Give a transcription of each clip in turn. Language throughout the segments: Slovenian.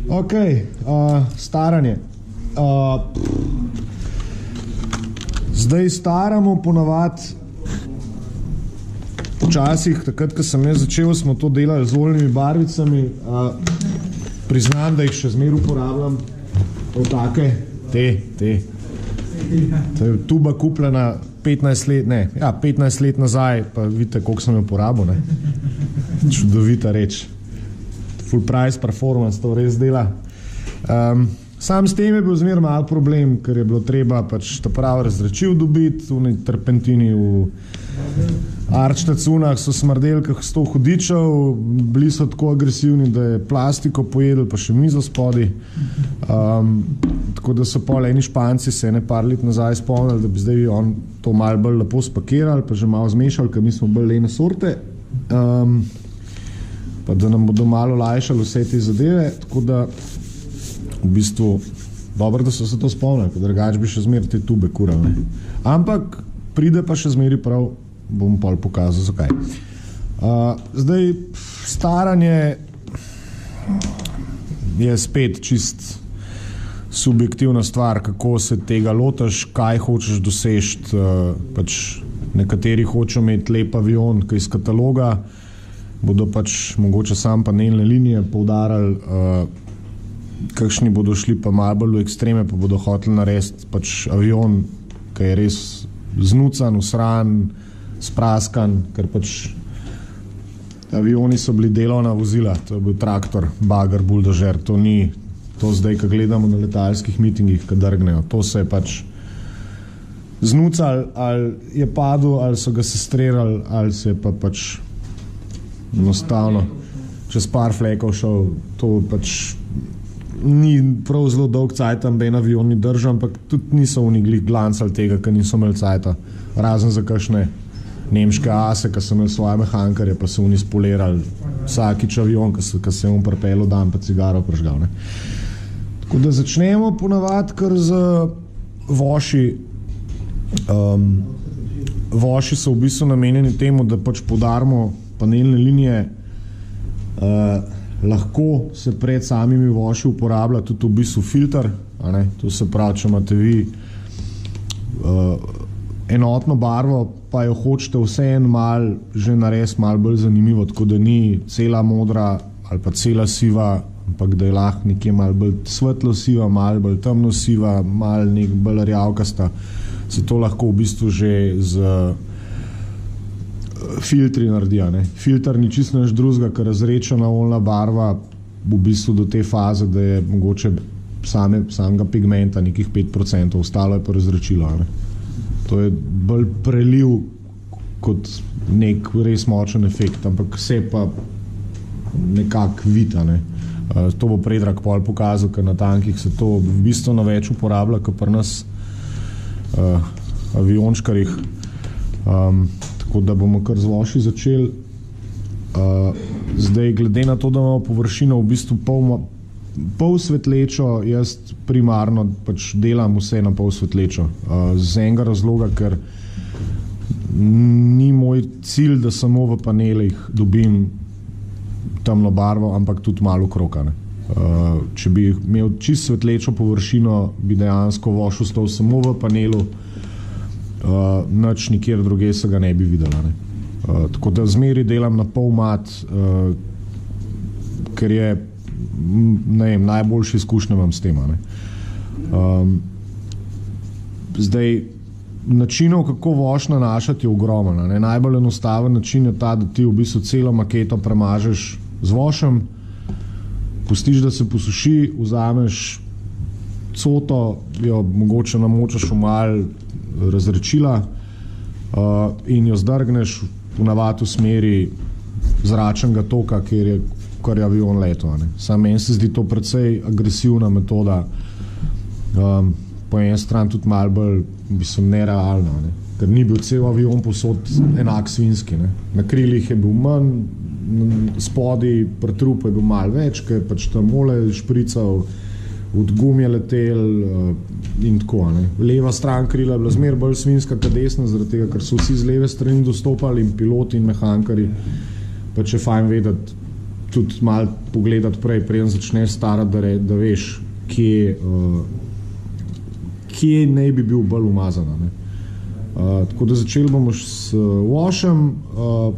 Ok, staranje. Zdaj staramo ponavadi, včasih, takrat, ko sem jaz začel, smo to delali z oljnimi barvicami. Priznam, da jih še zmer uporabljam. Take, te. To je tuba kupljena 15 let nazaj, pa vidite, koliko sem jo uporabil, ne. Čudovita reč. Full price performance to res dela. Sam s tem je bil zmer malo problem, ker je bilo treba pač ta prav razrečil dobiti, v terpentini v arčtacunah so smrdeli kak 100 hudičev, bili so tako agresivni, da je plastiko pojedli, pa še mizo spodi. Tako da so pol eni Španci se par let nazaj spomnili, da bi zdaj on to malo bolj lepo spakirali, pa že malo zmešali, ker mi smo bolj lene sorte. Pa da nam bodo malo lajšali vse te zadeve, tako da v bistvu dobro, da so se to spomnili, ker drugače bi še zmer te tube kurali. Ampak pride pa še zmeri prav, bom pol pokazal, zakaj. Zdaj, staranje je spet čist subjektivna stvar, kako se tega lotaš, kaj hočeš dosežt. Pač nekateri hočejo imeti lep avion, kaj iz kataloga, bodo pač mogoče sam panelne linije poudarali, kakšni bodo šli pa malo bolj v ekstreme, pa bodo hoteli narediti pač avion, ki je res znucan, usran, spraskan, ker pač avioni so bili delovna vozila, to je bil traktor, bager, buldožer, to ni to zdaj, ko gledamo na letalskih mitingih, ko drgnejo, to se je pač znucal, ali je padel, ali so ga sestrirali, ali se je pa pač enostavno čez par flekov šel, to pač ni prav zelo dolg cajt, ben avion ni držal, ampak tudi niso oni glancali tega, ker niso imeli cajta, razen za kakšne nemške ase, ki so imeli svoje mehankarje, pa so oni spolirali vsakič avion, ki se je on pripelil dan, pa cigaro pržgal, ne. Tako da začnemo ponavadi kar z voši. Voši so v bistvu namenjeni temu, da pač poudarimo panelne linije. Lahko se pred samimi voši uporablja tudi v bistvu filter, a ne? To se pravi, če imate vi enotno barvo, pa jo hočete vseeno malo že narediti malo bolj zanimivo, tako da ni cela modra ali pa cela siva, ampak da je lahko nekje malo bolj svetlo siva, malo bolj temno siva, malo nek bolj rjavkasta. Se to lahko v bistvu že z filtri naredi, ne. Filter ni čisto nič drugega, ker razrečena oljna barva v bistvu do te faze, da je mogoče samega pigmenta nekih 5%, ostalo je pa razrečilo, ne. To je bolj preliv kot nek res močen efekt, ampak vse pa nekako vita, ne. To bo Predrag pol pokazal, ker na tankih se to v bistvu na več uporablja, kot pri nas aviončkarjih. Tako da bomo kar z voši začeli. Zdaj, glede na to, da imamo površino v bistvu pol svetlečo, jaz primarno pač delam vse na pol svetlečo. Z enega razloga, ker ni moj cilj, da samo v panelih dobim temno barvo, ampak tudi malo kroka, ne. Če bi imel čisto svetlečo površino, bi dejansko voš ostal samo v panelu, nič nikjer druge se ga ne bi videla, ne. Tako da zmeri delam na pol mat, ker je, ne vem, najboljše izkušnje imam s tema, ne. Zdaj, načinov, kako voš nanašati, je ogromen, ne. Najbolj enostaven način je ta, da ti v bistvu celo maketo premažeš z vošem, pustiš, da se posuši, vzameš coto, jo mogoče namočaš v malo razrečila in jo zdrgneš v navadi v smeri zračnega toka, kar je avion leto, ne. Samo meni se zdi to precej agresivna metoda, po eni strani tudi malo bolj, mislim, nerealna, ne. Ker ni bil cel avion povsod enak svinski, ne. Na krilih je bil manj, spodi pri trupu je bil malo več, ker je pač tam mole šprical, od gumije letel in tako, ne. Leva stran krila je bila zmer bolj svinska kot desna, zaradi tega, ker so vsi z leve strani dostopali in piloti in mehankari, pač je fajn vedeti, tudi malo pogledati prej, preden začneš starati, da veš, kje naj bi bil bolj umazana. Tako da začeli bomo s washem,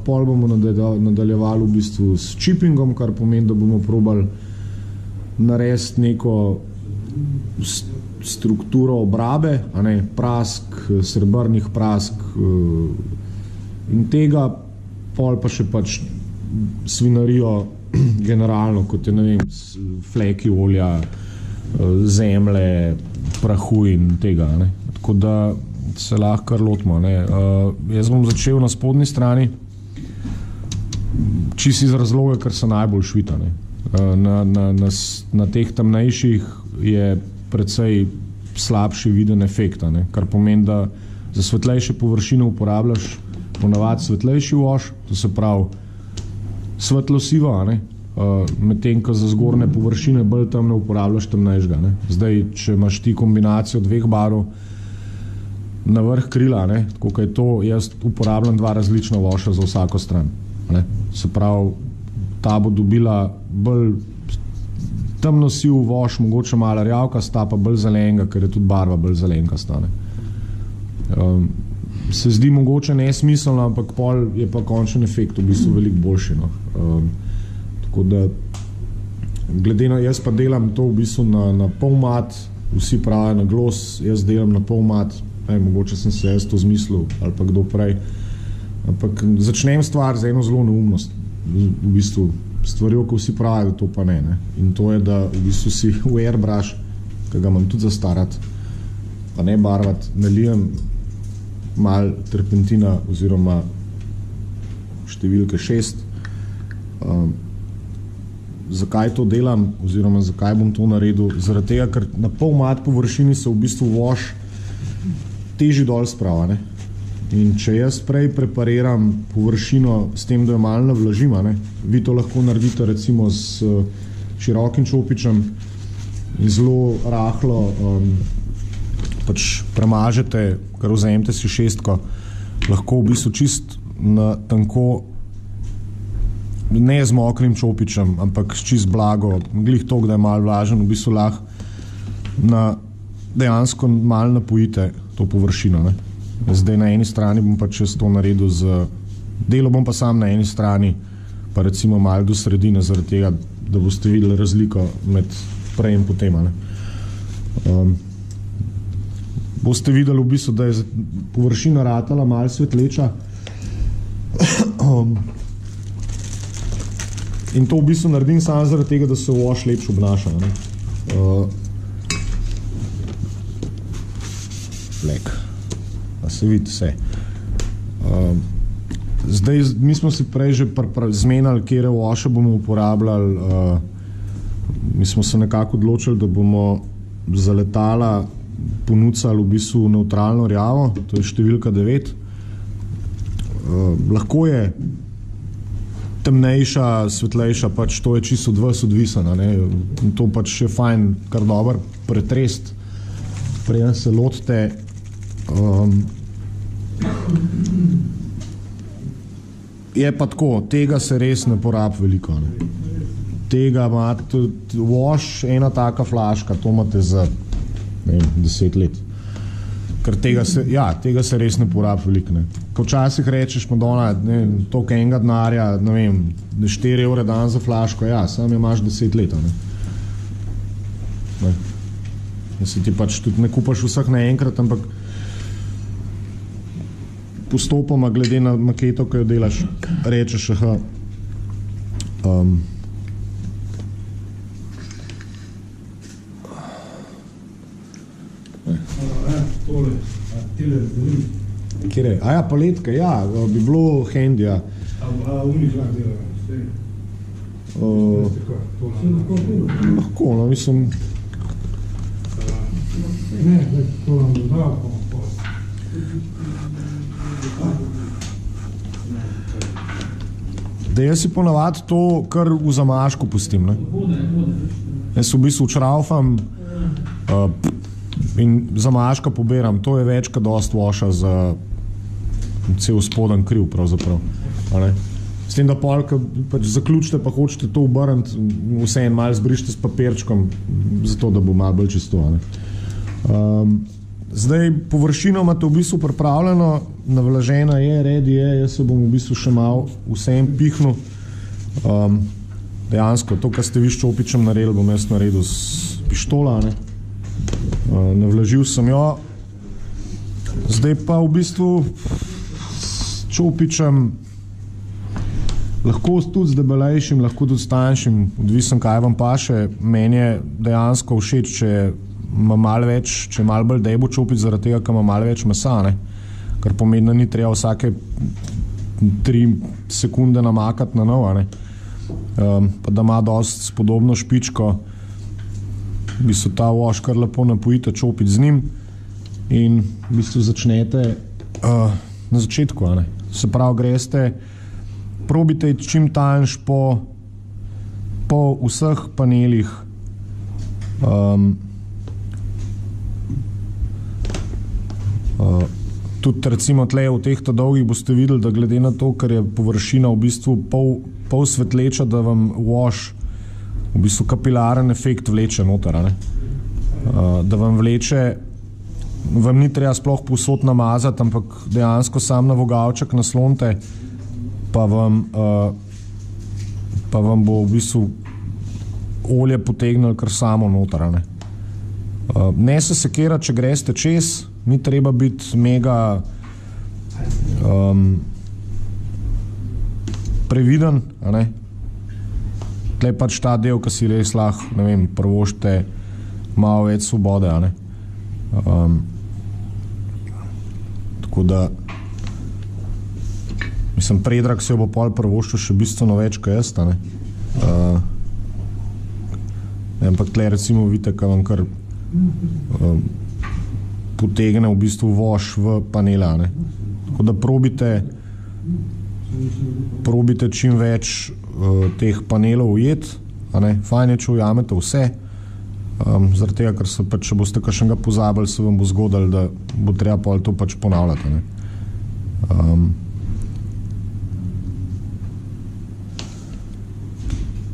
pol bomo nadaljevali v bistvu s chippingom, kar pomeni, da bomo probali narediti neko strukturo obrabe, prask, srebrnih prask in tega, pol pa še pač svinarijo generalno, kot je, ne vem, fleki olja, zemlje, prahu in tega. Tako da se lahko kar lotimo. Jaz bom začel na spodnji strani, čisto iz razloga, ker se najbolj švita. Na teh temnejših je precej slabši viden efekt, kar pomeni, da za svetlejše površine uporabljaš ponavadi svetlejši wash, to se pravi svetlo sivo, medtem ko za zgornje površine bolj temne uporabljaš temnejšega. Zdaj, če imaš ti kombinacijo dveh barv na vrh krila, tako kot je to, jaz uporabljam dva različna washa za vsako stran. Se pravi, ta bo dobila bolj temno siv wash, mogoče malo rjavkasta, pa bolj zelenega, ker je tudi barva bolj zelenkasta. Se zdi mogoče nesmiselno, ampak pol je pa končen efekt v bistvu veliko boljši. Tako da, glede na, jaz pa delam to v bistvu na pol mat, vsi pravijo na gloss, jaz delam na pol mat, mogoče sem se jaz to zmislil, ali pa kdo prej. Ampak začnem stvar z eno zelo neumnost, v bistvu stvarjo, ko vsi pravijo, da to pa ne. In to je, da v bistvu si v airbrush, ki ga imam tudi zastarati, pa ne barvati, nalijem malo terpentina oziroma številke 6. Zakaj to delam oziroma zakaj bom to naredil? Zaradi tega, ker na pol mat površini se v bistvu wash teži dol sprava. In če jaz prej prepariram površino s tem, da jo malo navlažim, vi to lahko naredite recimo s širokim čopičem in zelo rahlo pač premažete, kar vzemite si šestko, lahko v bistvu čist na tanko, ne z mokrim čopičem, ampak čist blago, glih toliko, da je malo vlažen, v bistvu lahko dejansko malo napojite to površino. Zdaj na eni strani bom pač čez to naredil delo bom pa sam na eni strani, pa recimo malo do sredine, zaradi tega, da boste videli razliko med prej in potem. Boste videli v bistvu, da je površina ratala malo svetleča. In to v bistvu naredim samo zaradi tega, da se wash lepše obnaša. Lek. Da se vidi vse. Zdaj, mi smo si prej že zmenili, kere washe bomo uporabljali. Mi smo se nekako odločili, da bomo za letala ponudili v bistvu nevtralno rjavo, to je številka 9. Lahko je temnejša, svetlejša, pač to je čisto od vas odvisno. In to pač je fajn, kar dober pretrest, preden se lotite. Je pa tako, tega se res ne porabi veliko. Tega imate, wash, ena taka flaška, to imate za 10 let. Ker tega se res ne porabi veliko. Ko včasih rečeš, Madonna, toliko enega denarja, 4 evre dan za flaško, sam jo imaš 10 let. Se ti pač tudi ne kupaš vseh naenkrat, ampak postopoma, glede na maketo, ko jo delaš, rečeš, Kjer je? Paletka, bi bilo handy, lahko, mislim. Da jaz si ponavadi to kar v zamašku pustim. Jaz v bistvu čraufam in zamaška poberam. To je več kot dost washa za cel spoden kriv pravzaprav. S tem, da polka pač zaključite, pa hočete to obrniti, vse en malo zbrište s papirčkom, zato da bo malo bolj čisto. Zdaj, površino imate v bistvu pripravljeno, navlažena je, redi je, jaz se bom v bistvu še malo vsem pihnil. Dejansko, to, kar ste vi s čopičem naredili, bom jaz naredil s pištola. Navlažil sem jo. Zdaj pa v bistvu s čopičem lahko tudi z debelejšim, lahko tudi s tanjšim, odvisen kaj vam paše. Meni je dejansko všeč, če ima malo več, če je malo bolj debel čopič, zaradi tega, ker ima malo več mesa, ne? Kar pomeni, da ni treba vsake 3 sekunde namakati na novo, ne? Pa da ima dosti spodobno špičko, v bistvu ta voš kar lepo napojite čopič z njim in v bistvu začnete na začetku, ne? Se pravi, greste, probite čim tanjš po vseh panelih. Tudi recimo tle v teh dolgih boste videli, da glede na to, ker je površina v bistvu pol svetleča, da vam wash v bistvu kapilaren efekt vleče noter, ne? Da vam vleče, vam ni treba sploh povsod namazati, ampak dejansko sam na vogalček naslonite, pa vam bo v bistvu olje potegnilo kar samo noter, ne? Ne se sekirati, če greste čez, ni treba biti mega previden, a ne? Tle pač ta del, ki si res lahko, ne vem, prvošte malo več svobode, a ne? Tako da mislim, Predrag se jo bo pol prvoščil še bistveno več, kot jaz, a ne? Ampak tle recimo vidite, kaj vam kar potegne v bistvu voš v panela, ne? Tako da probite čim več teh panelov ujeti, a ne? Fajn je, če ujamete vse, zaradi tega, ker se pač, če boste kakšnega pozabili, se vam bo zgodilo, da bo treba pol to pač ponavljati, a ne?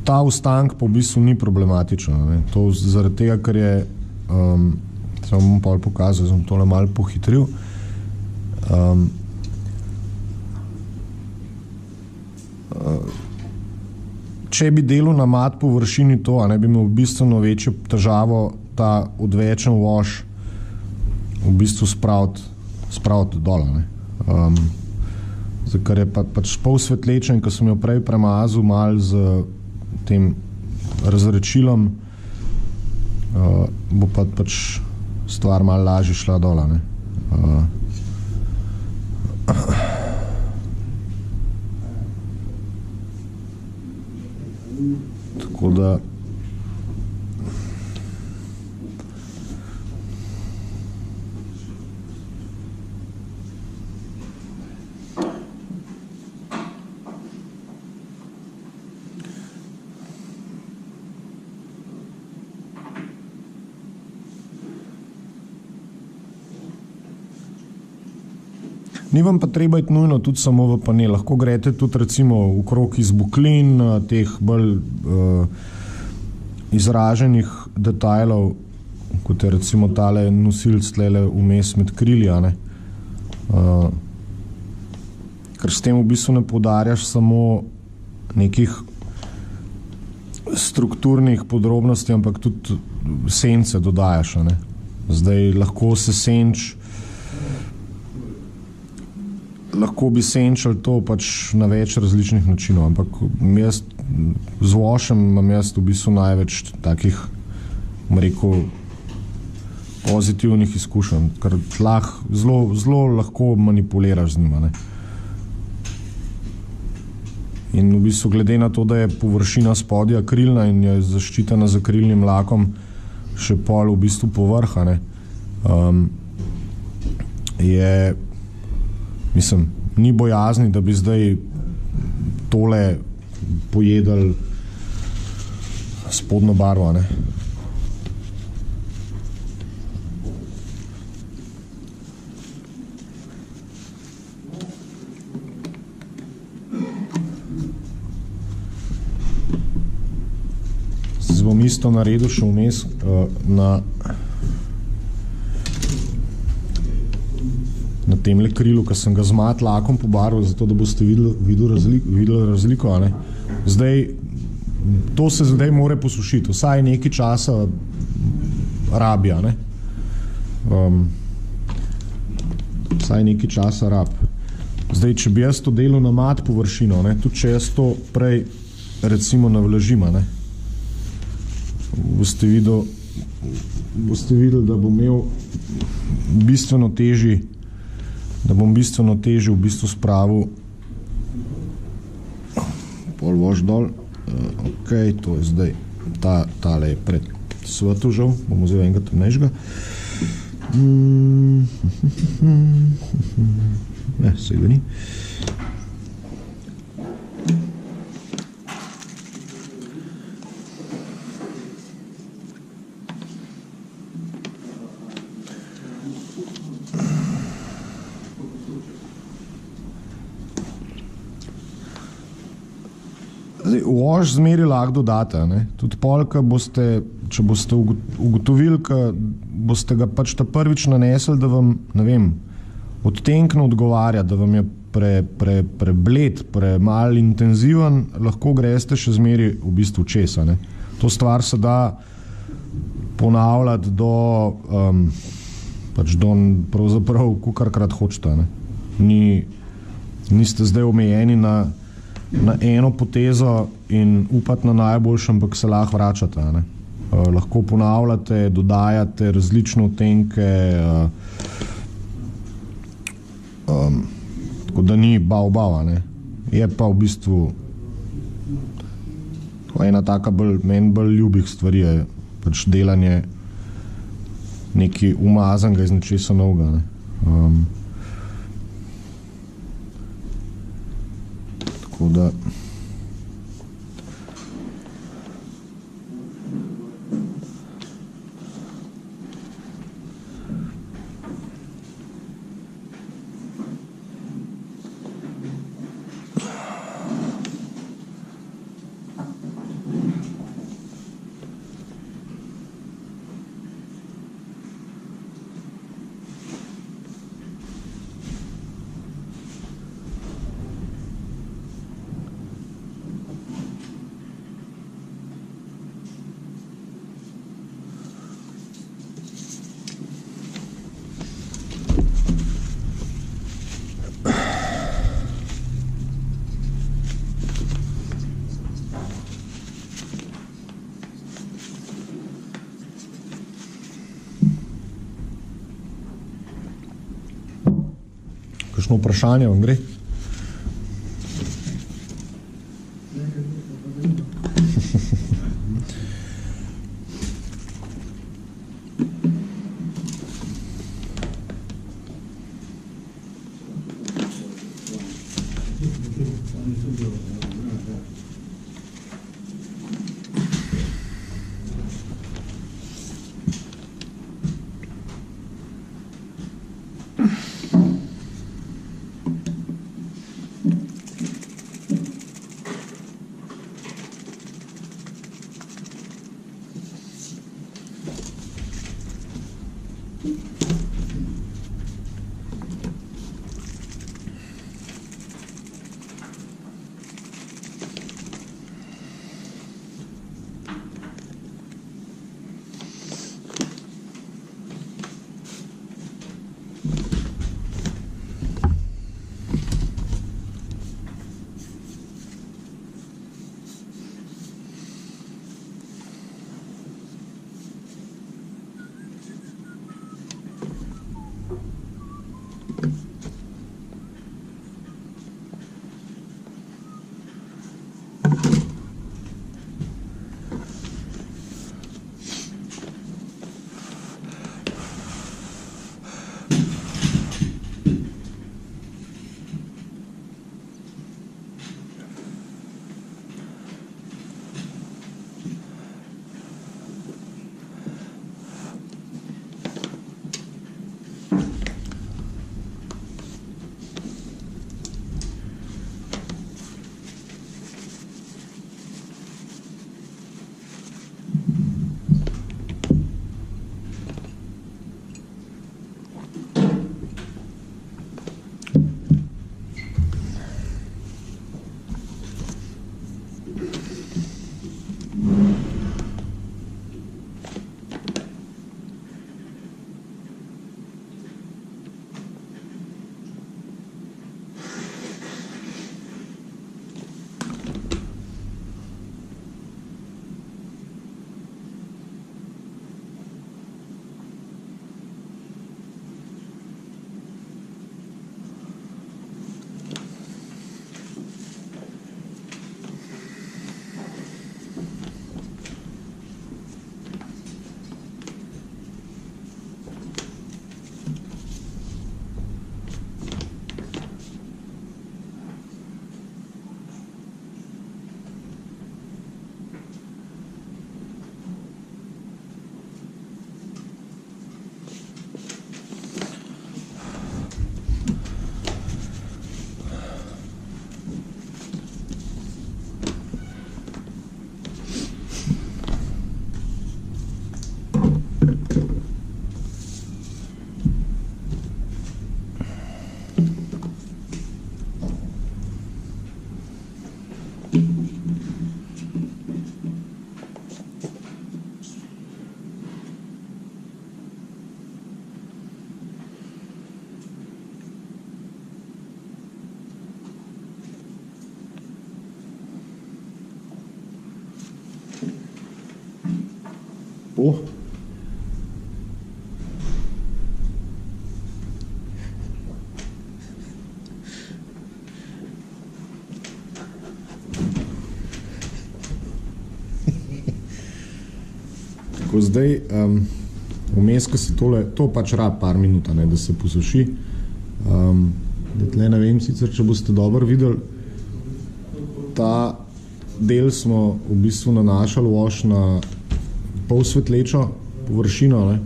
Ta ostank pa v bistvu ni problematičen, ne? To zaradi tega, ker je sem bom pol pokazal, sem tole malo pohitril. Če bi delal na mat površini to, a ne bi imel bistveno večjo težavo ta odvečen wash v bistvu spraviti dol, ne? Zdaj, ker je pač pol svetlečen, ko sem jo prej premazal malo z tem razrečilom, bo pa pač stvar malo lažje šla dol, ne? Tako da ni vam pa treba iti nujno tudi samo v panel. Lahko greste tudi recimo v krog iz buklin, teh bolj izraženih detajlov, kot je recimo tale nosilc tlele vmes med krilja, ne? Ker s tem v bistvu ne poudarjaš samo nekih strukturnih podrobnosti, ampak tudi sence dodajaš, ne? Zdaj lahko se senč, lahko bi senčali to pač na več različnih načinov, ampak jaz z washem imam jaz v bistvu največ takih, bom rekel, pozitivnih izkušenj, ker zelo lahko manipuliraš z njima, ne? In v bistvu glede na to, da je površina spodaj akrilna in je zaščitena z akrilnim lakom še pol v bistvu povrha, ne? Mislim, ni bojazni, da bi zdaj tole pojedali spodnjo barvo, ne? bom isto naredil še vmes na temle krilu, ki sem ga z mat lakom pobarval, zato da boste videli razliko. Ne? Zdaj, to se zdaj more posušiti, vsaj nekaj časa rabja. Ne? Vsaj nekaj časa rab. Zdaj, če bi jaz to delal na mat površino, ne? Tudi če jaz to prej recimo navlažim, ne? Boste videli, da bom imel bistveno težji v bistvu spravil pol vož dol. Ok, to je zdaj, tale je pred svetu žal, bomo zdaj enega temnejšega. Ne, sej ga ni. Vož zmeri lahko dodate, ne? Tudi polka boste, če boste ugotovili, ka boste ga pač ta prvič nanesli, da vam, ne vem, odtenkno odgovarja, da vam je prebled, premal intenziven, lahko greste še zmeri v bistvu česa, ne? To stvar se da ponavljati do pravzaprav kolikokrat hočete, ne? Niste zdaj omejeni na eno potezo in upati na najboljše, ampak se lahko vračate. Ne? Lahko ponavljate, dodajate različne odtenke, tako da ni bava. Ne? Je pa v bistvu ena taka meni bolj ljubih stvari je pač delanje nekaj umazanega iz nečesa novega. Ne? Tako da kakšno vprašanje vam gre? Oh. Tako zdaj, vmes, ko se to pač rab par minut, ne, da se posuši. Da tle ne vem sicer, če boste dobro videli, ta del smo v bistvu nanašali wash na pol svetlečo površino, ne.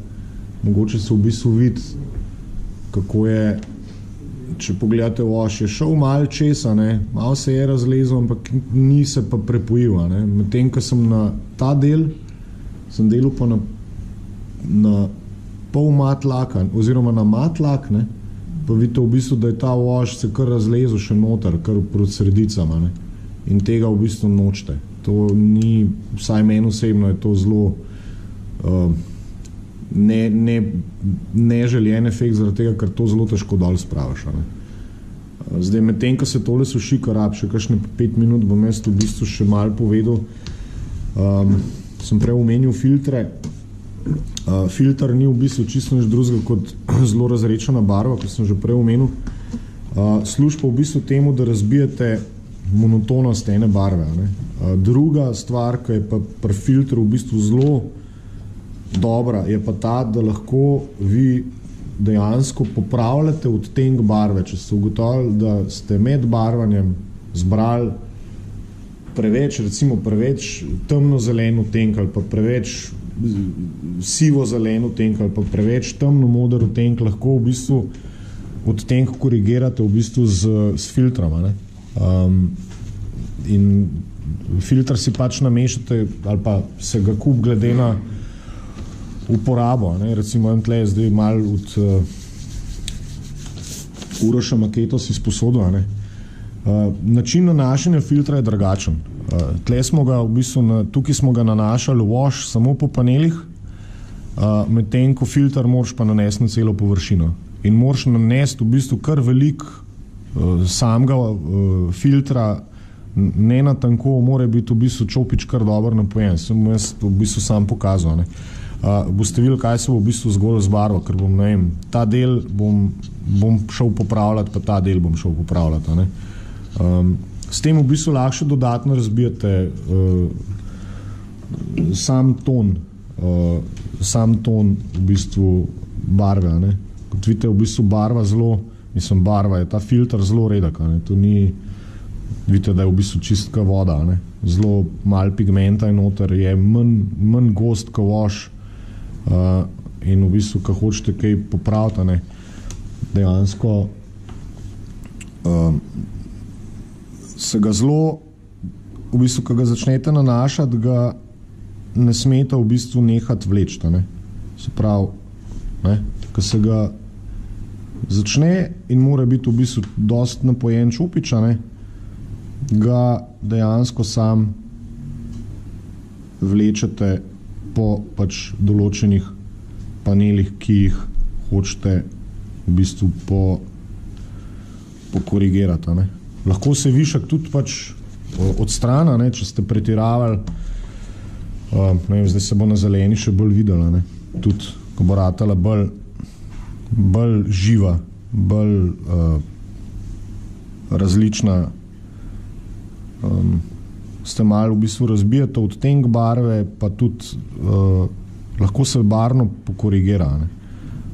Mogoče se v bistvu vidi, kako je, če pogledate wash, je šel malo česa, ne, malo se je razlezel, ampak ni se pa prepojil, ne. Medtem, ko sem na ta del, sem delal pa na pol mat laka, oziroma na mat lak, ne, pa vidite v bistvu, da je ta wash se kar razlezel še noter, kar proti sredicama, ne, in tega v bistvu nočete. To ni, vsaj meni osebno je to zelo neželjen efekt, zaradi tega, ker to zelo težko dol spraviš, ne. Zdaj, medtem, ko se tole suši, kar rab še kakšne 5 minut, bom jaz v bistvu še malo povedal. Sem prej omenil filtre. Filter ni v bistvu čisto nič drugega kot zelo razrečena barva, kot sem že prej omenil. Služi pa v bistvu temu, da razbijete monotonost ene barve, ne. Druga stvar, ki je pa pri filtru v bistvu zelo dobra, je pa ta, da lahko vi dejansko popravljate odtenek barve. Če ste ugotovili, da ste med barvanjem zbrali preveč temno-zelen odtenek ali pa preveč sivo-zelen odtenek ali pa preveč temno-moder odtenek, lahko v bistvu odtenek korigirate v bistvu s filtrama, ne. In filtr si pač namešate ali pa se ga kup glede na uporabo, ne. Recimo tle je zdaj malo od Uroša Maketo si sposodil, ne. Način nanašanja filtra je drugačen. Tukaj smo ga nanašali wash samo po panelih, medtem ko filter moraš pa nanesti na celo površino. In moraš nanesti v bistvu kar veliko samega filtra, ne na tanko, mora biti v bistvu čopič kar dobro napojen. Sem jaz v bistvu sam pokazal, ne. Boste videli, kaj se bo v bistvu zgolj zbarval, ker bom, ne vem, ta del bom šel popravljati, pa ta del bom šel popravljati, ne. S tem v bistvu lahko dodatno razbijate sam ton v bistvu barve, ne. Kot vidite, v bistvu barva je ta filter zelo redek, ne. To ni, vidite, da je v bistvu čistka voda, ne. Zelo malo pigmenta je noter, je manj gost kot wash, in v bistvu, ko hočete kaj popraviti, ne, dejansko se ga zelo, v bistvu, ko ga začnete nanašati, ga ne smete v bistvu nehati vleči, ne. Se pravi, ne, ko se ga začne in mora biti v bistvu dosti napojen čopič, ne, ga dejansko sam vlečete po pač določenih panelih, ki jih hočete v bistvu pokorigirati, ne. Lahko se višek tudi pač odstrani, ne, če ste pretiravali, ne vem, zdaj se bo na zeleni še bolj videla, ne. Tudi, ko bo ratala bolj živa, bolj različna, ste malo v bistvu razbijate odtenek barve, pa tudi lahko se barvno pokorigira, ne.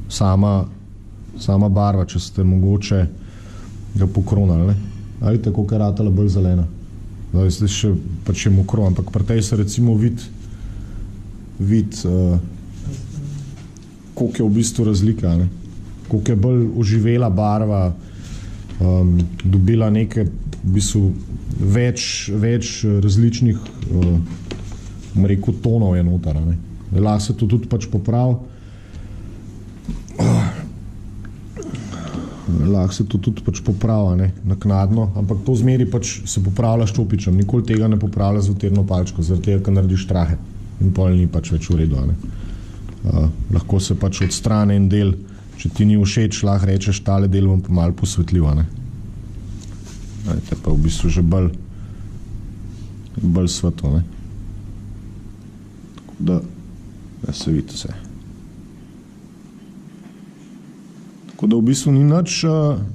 Sama barva, če ste mogoče ga pokronali, ne. A vidite, koliko je ratala bolj zelena. Zdaj še pač je mokro, ampak pri tej se recimo vidi, koliko je v bistvu razlika, ne. Koliko je bolj oživela barva, dobila nekaj v bistvu več različnih tonov je noter, ne. Lahko se to tudi pač popravi. Lahko se to tudi pač popravlja, ne, naknadno, ampak to zmeri pač se popravlja s čopičem, nikoli tega ne popravlja z utirno palčko, zaradi tega, ker narediš trahe in pol ni pač več v redu, ne. Lahko se pač odstrani en del, če ti ni všeč, lahko rečeš, tale del bom pa malo posvetljiva, ne. Te pa v bistvu že bolj svetlo, ne. Tako da Da se vidi vse. Tako da v bistvu ni nič,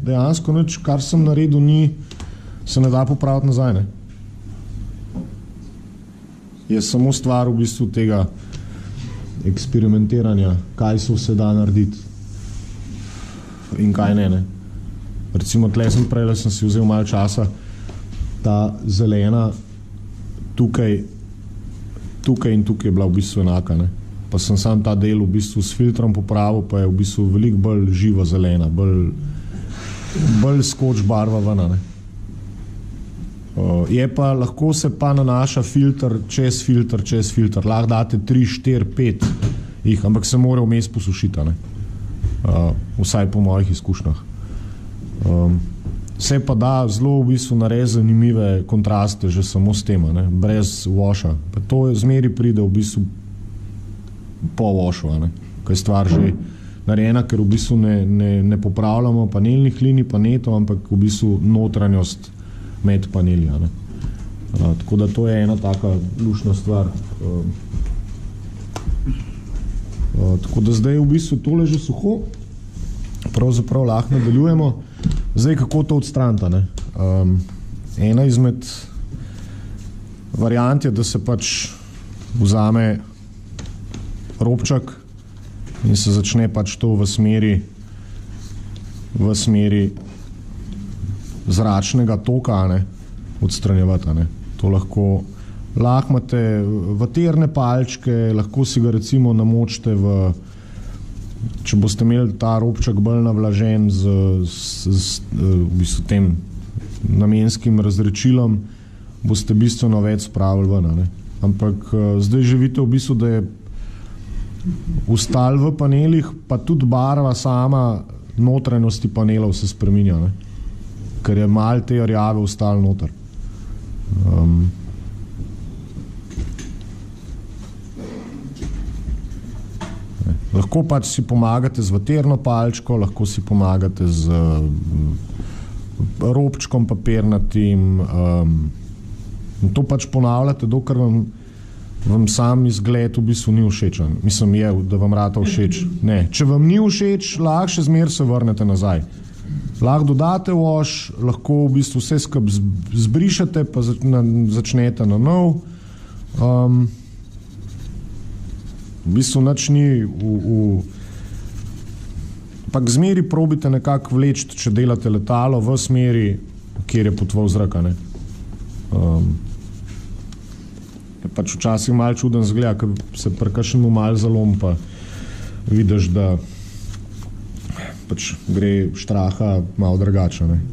dejansko nič, kar sem naredil, se ne da popraviti nazaj, ne. Je samo stvar v bistvu tega eksperimentiranja, kaj se vse da narediti in kaj ne. Recimo tle sem si vzel malo časa, ta zelena tukaj in tukaj je bila v bistvu enaka, ne. Pa sem sam ta del v bistvu s filtrom popravil, pa je v bistvu veliko bolj živa zelena, bolj skoč barva vena, ne. Je pa, lahko se pa nanaša filter, čez filter, lahko date 3, 4, 5 jih, ampak se mora vmes posušiti, ne. Vsaj po mojih izkušnjah. Se pa da zelo v bistvu narediti zanimive kontraste že samo s tem, ne, brez washa. Pa to zmeri pride v bistvu po washu, ne, ko je stvar že narejena, ker v bistvu ne popravljamo panelnih linij, pa neto, ampak v bistvu notranjost med paneli, ne. Tako da to je ena taka lušna stvar. Tako da zdaj v bistvu tole že suho, pravzaprav lahko nadaljujemo. Zdaj, kako to odstraniti, ne? Ena izmed variant je, da se pač vzame robček in se začne pač to v smeri zračnega toka, ne, odstranjevati, ne. To lahko imate vatirne palčke, lahko si ga recimo namočite če boste imeli ta robček bolj navlažen v bistvu tem namenskim razrečilom, boste bistveno več spravili ven, ne. Ampak zdaj že vidite v bistvu, da je ostalo v panelih, pa tudi barva sama notranjosti panelov se spreminja, ne. Ker je malo te rjave ostalo noter. Lahko pač si pomagate z vatirno palčko, lahko si pomagate z robčkom papirnatim. To pač ponavljate, dokler vam sam izgled v bistvu ni všečen. Mislim, je, da vam rata všeč. Ne. Če vam ni všeč, lahko še zmer se vrnete nazaj. Lahko dodate wash, lahko v bistvu vse skupaj zbrišete, pa začnete na nov. V bistvu nič ni ampak zmeri probite nekako vleči, če delate letalo v smeri, kjer je potoval zrak, ne. Je pač včasih malo čuden zgleda, ker se pri kakšnemu malo zalom, pa vidiš, da pač gre štraha malo drugače, ne.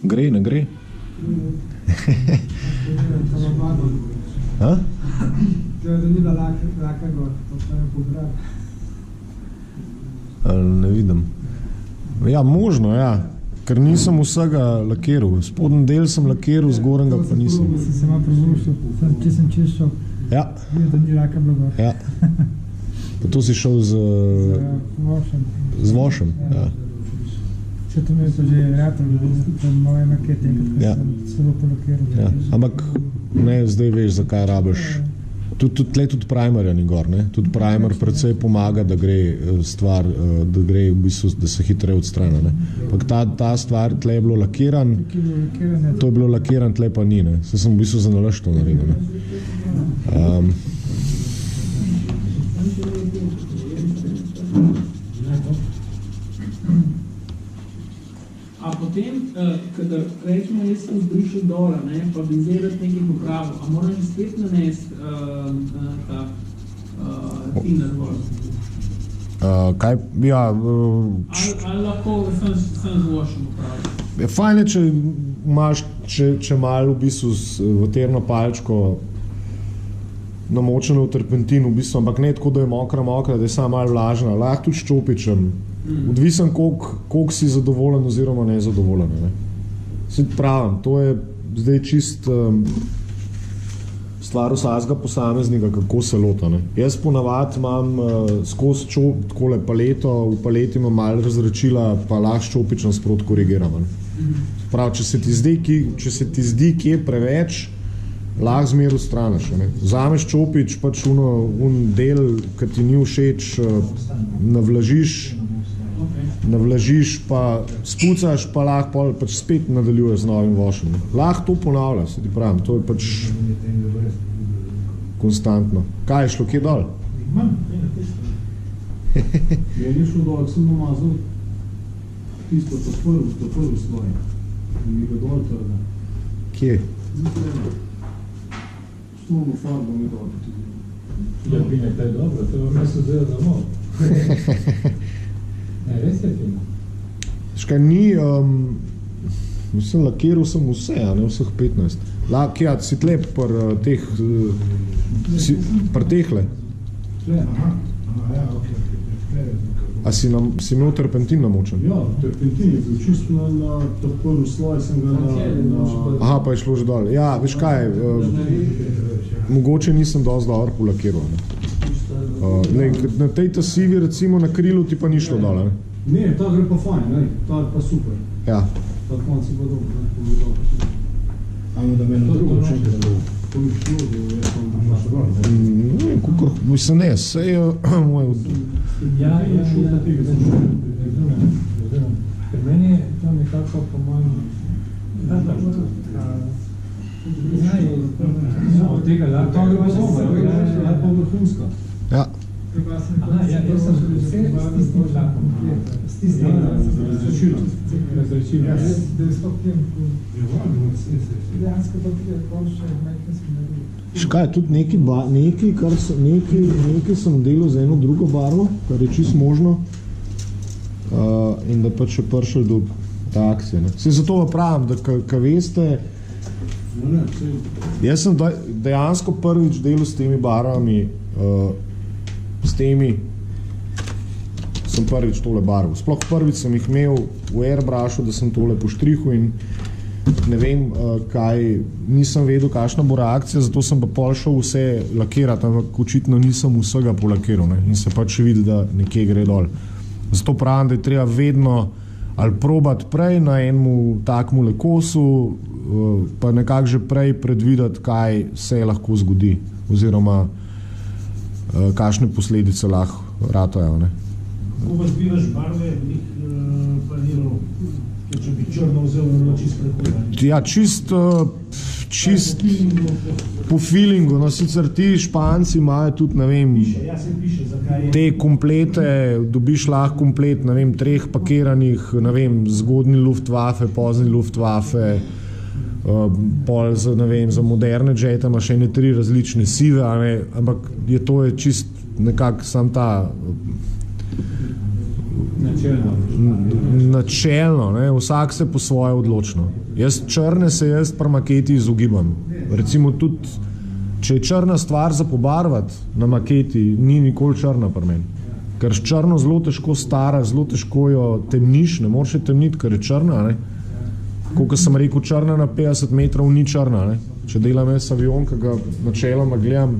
Gre, ne gre? Ne vidim. Ja, možno, ja. Ker nisem vsega lakiral. Spodnji del sem lakiral, zgornjega pa nisem. Se malo prezušil, če sem čiščal, ja. vidim, da ni raka blago. Ja. Pa to si šel z vošem. Ja. Če to mi je pa že ratalo, to je moje makete, enkrat, Ja. ko sem celo polakiral. Ja. Ampak ne, zdaj veš, zakaj rabiš. Tudi primerja ni gor, ne? Tudi primer predvsej pomaga, da gre stvar, da gre v bistvu, da se hitreje odstrani, ne? Ampak ta stvar tle je bilo lakiran, Ki je bilo lakirane, to je bilo lakiran, tle pa ni, ne? Saj sem v bistvu za nalašč to naredil, ne? A potem, kadar rečemo, jaz sem zbrišel dol, ne, pa bi zdaj rad nekaj popravil, a moram spet nanesti ta thinner gor? Kaj, ja, Ali lahko sem z vošem popravil? fajn je, če imaš, če malo v bistvu v terno palčko namočeno v terpentin, v bistvu, ampak ne tako, da je mokra, da je samo malo vlažna, lahko tudi s čopičem. Odvisen, koliko si zadovoljen oziroma nezadovoljen. Ne? Se pravim, to je zdaj čist stvar vsakega posameznika, kako se lota. Ne? Jaz ponavadi imam skozi takole paleto, v paleti imam malo razračila, pa lahko s čopičem sprot korigiram. Prav, če se ti zdi kje preveč, lahko zmer odstraniš. Vzameš čopič, pač un del, ki ti ni všeč, navlažiš, pa spucaš, pa lahko pač spet nadaljuješ z novim vošem. Lahko to ponavljaš, se ti pravim, to je pač konstantno. Kaj je šlo, kje dol? Je ni šlo dol, sem namazal tisto, to prvi sloj. In mi ga dol trda. Kje? S tomu farbo mi dol. Ja, Bine, to je dobro, to je mesto zdaj domov. Ne, res je fino. Škaj ni, mislim, lakiral sem vse, a ne vseh 15. Ja, si tlep pri tehle. Ja, ok. A si imel terpentin namočen? Ja, terpentin je čisto na ta prvi sloj sem ga na... Aha, pa je šlo že dol. Ja, veš kaj, mogoče nisem dosti dobro polakiral. Na tej tasivi, recimo na krilu, ti pa ni šlo dol, ne? Ne, ta gre pa fajn, ne, ta je pa super. Ja. Ta konci pa dobro, ne, pa je dobro. Ajmo da meni drugo še nekaj dobro. To mi šlo, da je tam naš dobro. Mislim, ne, sej moj... Ja, ker meni je to nekako po mojem od tega laka. Ta gre pa super, je pa vrhunska. Ja. Jaz sem vse s tistim lakom. S tistim Razrečilom. razrečilom. da je stopljen, Je valjno, vse. dejansko pa tudi konče, majhne smo naredili. Škaj, tudi nekaj sem delal z eno drugo barvo, kar je čisto možno, in da pač je prišel do ta akcije. Ne. Se zato pravim, da ka veste, Ne, vse. jaz sem dejansko prvič delal s temi barvami, sem prvič tole barvo. Sploh prvič sem jih imel v airbrushu, da sem tole poštrihal in ne vem, nisem vedel, kakšna bo reakcija, zato sem pa pol šel vse lakirati, ampak očitno nisem vsega polakiral, ne? In se pač vidi, da nekje gre dol. Zato pravim, da je treba vedno ali probati prej na enemu takmu lekosu, pa nekako že prej predvideti, kaj se lahko zgodi, oziroma kakšne posledice lahko ratajo, ne? Kako pa zbiraš barve, njih planiral, če bi črno vzel na čist prehoda? Ja, čist po feelingu, no, sicer ti Španci imajo tudi, ne vem, Ja se piše, zakaj je... te komplete, dobiš lahko komplet, ne vem, 3 pakiranih, ne vem, zgodnji Luftwaffe, pozni Luftwaffe, pol za, ne vem, za moderne jete imaš ene 3 različne sive, a ne, ampak je to je čist nekako sam ta načelno, ne, vsak se po svoje odločno. Črne se jaz pri maketi izogibam. Recimo tudi, če je črna stvar za pobarvati na maketi, ni nikoli črna pri meni. Ker s črno zelo težko stara, zelo težko jo temniš, ne moreš je temniti, ker je črna, ne. Koliko sem rekel, črna na 50 metrov ni črna, ne. Če delam jaz avion, ki ga načeloma gledam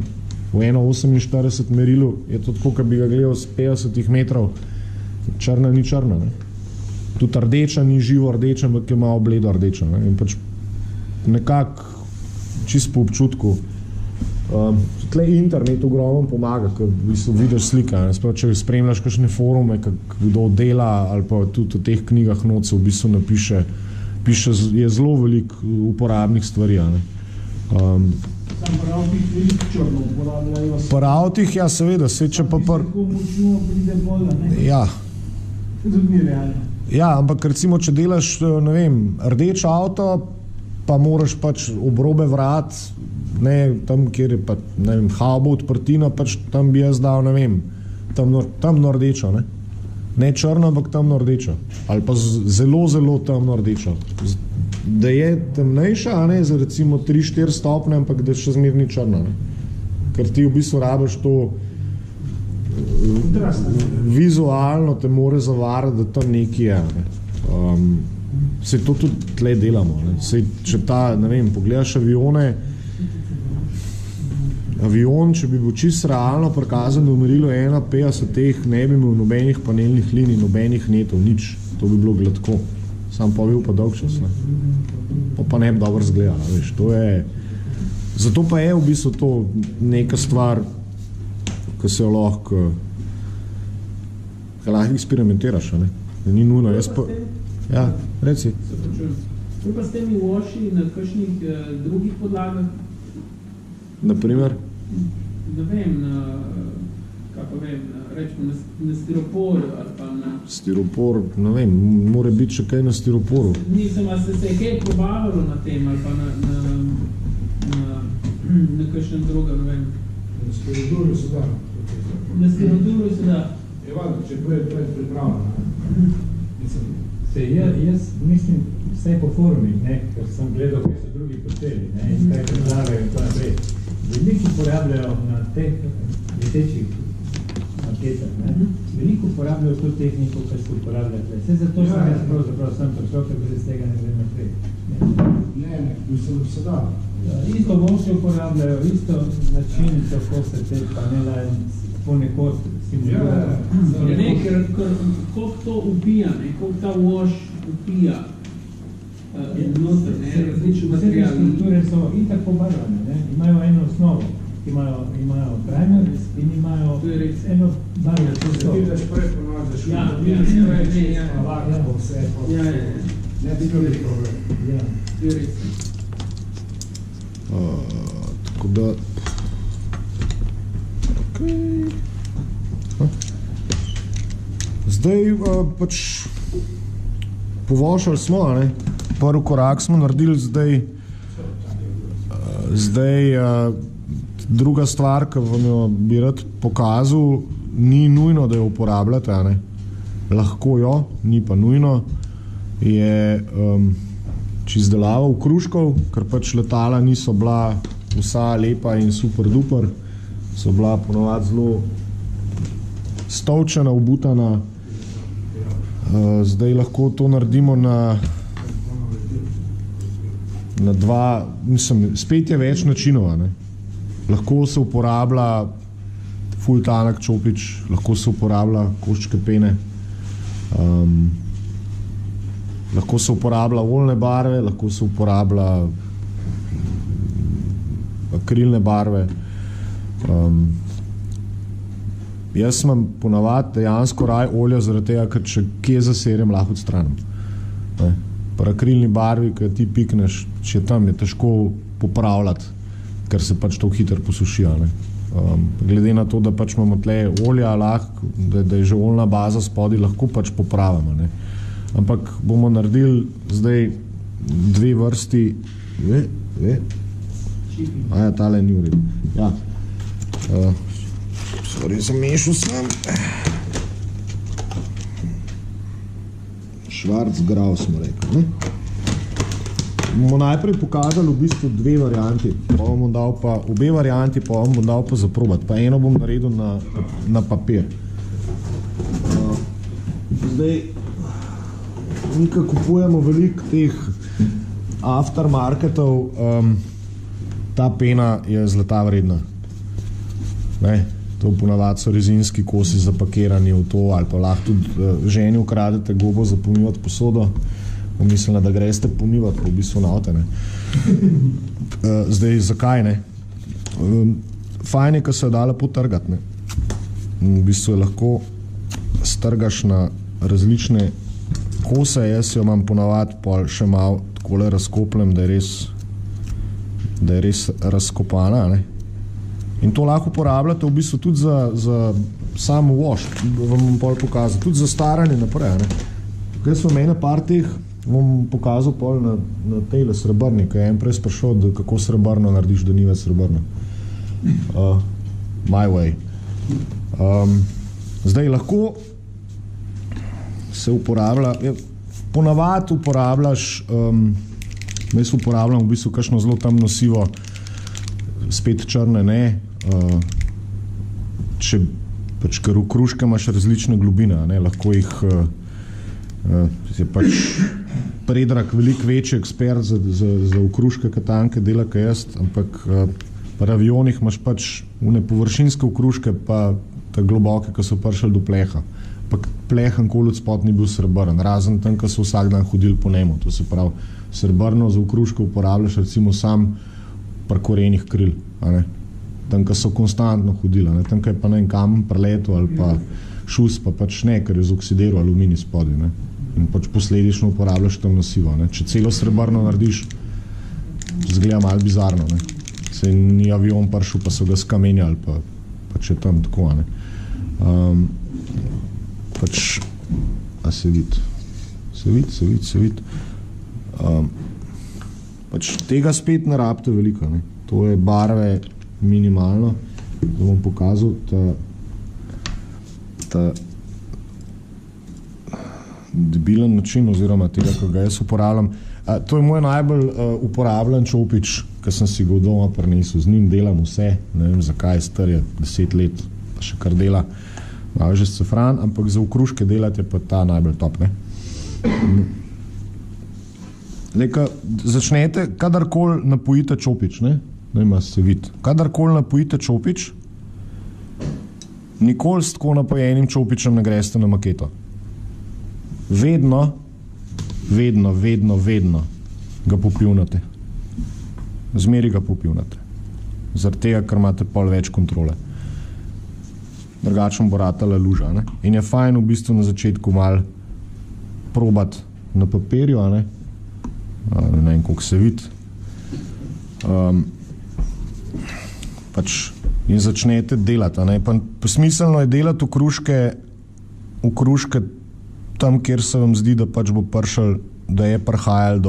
v 1,48 merilu, je to tako, kot bi ga gledal z 50 metrov. Črna ni črna, ne. Tudi rdeča ni živo rdeča, ampak je malo bledo rdeča. Ne? In pač nekako čisto po občutku. Tle internet ogromno pomaga, ko v bistvu vidiš slika. Sprav, če spremljaš kakšne forume, kdo dela, ali pa tudi v teh knjigah noce v bistvu napiše, je zelo veliko uporabnih stvari. Sam pravtih veliko črno uporabljajo. Pravtih, ja, seveda, če pa Tako močno pride voda, ne? Ja. Tudi ni realno. Ja, ampak recimo, če delaš, ne vem, rdeč avto, pa moraš pač obrobe vrat, ne, tam, kjer je pa, ne vem, havbo odprtina, pač tam bi jaz dal, ne vem, temno rdečo, ne? Ne črno, ampak temno rdečo. Ali pa zelo, zelo temno rdečo. Da je temnejša, a ne, za recimo 3-4 stopne, ampak da še zmer ni črna, ne? Ker ti v bistvu rabiš to vizualno te more zavarati, da tam nekaj je, ne? Sej to tudi tle delamo, ne? Sej, če ne vem, pogledaš avion, če bi bil čisto realno prikazan v merilu 1,50 teh, ne bi imel nobenih panelnih linij, nobenih netov, nič. To bi bilo gladko. Sam pa bil pa dolg čas, ne? Pa ne bi dobro zgledala, veš, to je... Zato pa je v bistvu to neka stvar, ko se jo lahko eksperimentiraš, ne? Da ni nujno, jaz pa... Ja, reci. Kaj pa s temi washi na kakšnih drugih podlagah? Naprimer? Ne vem, rečemo na stiroporu ali pa na... Stiropor, ne vem, mora biti še kaj na stiroporu. Nisem, a se je kaj probavalo na tem ali pa na kakšnem drugem, ne vem. Na stiroduru se da. Na stiroduru se da. Je valjda, če je pripravljeno. Jaz mislim, vse po forumih, ne, ker sem gledal, kaj so drugi počeli, ne, in kaj predlagajo in to naprej. Veliko uporabljajo na teh letečih maketah, ne, veliko uporabljajo to tehniko, kar se uporablja tle. Vse zato sem jaz pravzaprav sem prišel, ker brez tega ne grem naprej. Ne, mislim, da se da. Isto vošče uporabljajo, isto način, kako se te panela ponekod simulirajo. Ne, ker koliko to upija, ne, koliko ta wash upija noter, ne, različni materiali. Vse te strukture so itak pobarvane, ne, imajo eno osnovo, imajo primer in imajo eno barvo. Da vidiš prej ponovati, Ja, ne bi bil problem. Tako da... Zdaj pač povošali smo, ne? Prvi korak smo naredili, zdaj druga stvar, ki vam jo bi rad pokazal, ni nujno, da jo uporabljate, ne? Lahko jo, ni pa nujno, je izdelava okruškov, ker pač letala niso bila vsa lepa in super duper, so bila ponovadi zelo stolčena, obutana. Zdaj lahko to naredimo na dva, mislim, spet je več načinov, ne? Lahko se uporablja ful tanek čopič, lahko se uporablja koščke pene, lahko se uporablja oljne barve, lahko se uporablja akrilne barve. Jaz imam ponavadi dejansko raj olja zaradi tega, ker če kje zaserjem, lahko odstranim. Pri akrilni barvi, ki ti pikneš, če tam je težko popravljati, ker se pač to hitro posušijo. Glede na to, da pač imamo tle olja, da je že oljna baza spodaj, lahko pač popravimo. Ne? Ampak bomo naredili zdaj dve vrsti. Aja, tale ni v redu. Ja. Sorry, zamešal sem. Schwarzgrau smo rekli, ne? Bomo najprej pokazali v bistvu dve varianti, pa vam bom dal pa, obe varianti pa vam bom dal pa zaprobati, pa eno bom naredil na papir. Zdaj, mi ko kupujemo veliko teh aftermarketov, ta pena je zlata vredna. Ne? To ponavadi so rezinski kosi zapakirani v to, ali pa lahko tudi ženi ukradete gobo za pomivati posodo, mislila, da greste pomivati, pa v bistvu na avte, ne. Zdaj, zakaj ne? Fajn je, ko se je da lepo trgati, ne. V bistvu je lahko strgaš na različne kose, jaz jo imam ponavadi pol še malo takole razkopljem, da je res razkopana, ne. In to lahko uporabljate v bistvu tudi za samo wash, vam bom pol pokazal, tudi za staranje naprej, ne. Tukaj so mene par teh, bom pokazal pol na tejle srebrni, ko je en prej sprašal, kako srebrno narediš, da ni več srebrno. My way. Zdaj lahko se uporablja, ponavadi uporabljaš, jaz uporabljam v bistvu kakšno zelo temno sivo, spet črne ne, ker v kruške imaš različne globine, ne, lahko jih je pač Predrag veliko večji ekspert za v kruške katanke dela kot jaz, ampak pri avionih imaš pač une površinske okruške pa te globoke, ki so prišli do pleha. Ampak pleh nikoli od spod ni bil srebrn, razen tam, ko so vsak dan hodili po njemu. To se pravi, srebrno za okruške uporabljaš recimo sam pri korenih kril, a ne? Tam, ko so konstantno hodili, ne? Tam, ko je pa ne kam preletel ali pa šus, pa pač ne, ker je zoksidiral aluminij spodaj, ne? In pač posledično uporabljaš temno sivo, ne? Če celo srebrno narediš, zgleda malo bizarno, ne? Se ni avion prišel, pa so ga skamenjali, pa če tam tako, ne? Pač, a se vidi? Se vidi. Pač tega spet ne rabite veliko, ne? To je barve minimalno, da bom pokazal ta debilen način, oziroma tega, ko ga jaz uporabljam. To je moj najbolj uporabljen čopič, ki sem si ga v doma prinesel. Z njim delam vse, ne vem zakaj, star je 10 let, pa še kar dela. Malo že scefran, ampak za okruške delati je pa ta najbolj top, ne? Leka, začnete, kadarkoli napojite čopič, ne? Ne vem, se vidi. Kadarkoli napojite čopič, nikoli s tako napojenim čopičem ne greste na maketo. Vedno ga popivnate. Zmeri ga popivnate. Zaradi tega, ker imate pol več kontrole. Drugačen bo ratala luža, ne? In je fajn v bistvu na začetku malo probati na papirju, a ne? Ne vem, koliko se vidi. Pač in začnete delati, a ne? Pa smiselno je delati okruške tam, kjer se vam zdi, da pač bo prišel, da je prihajal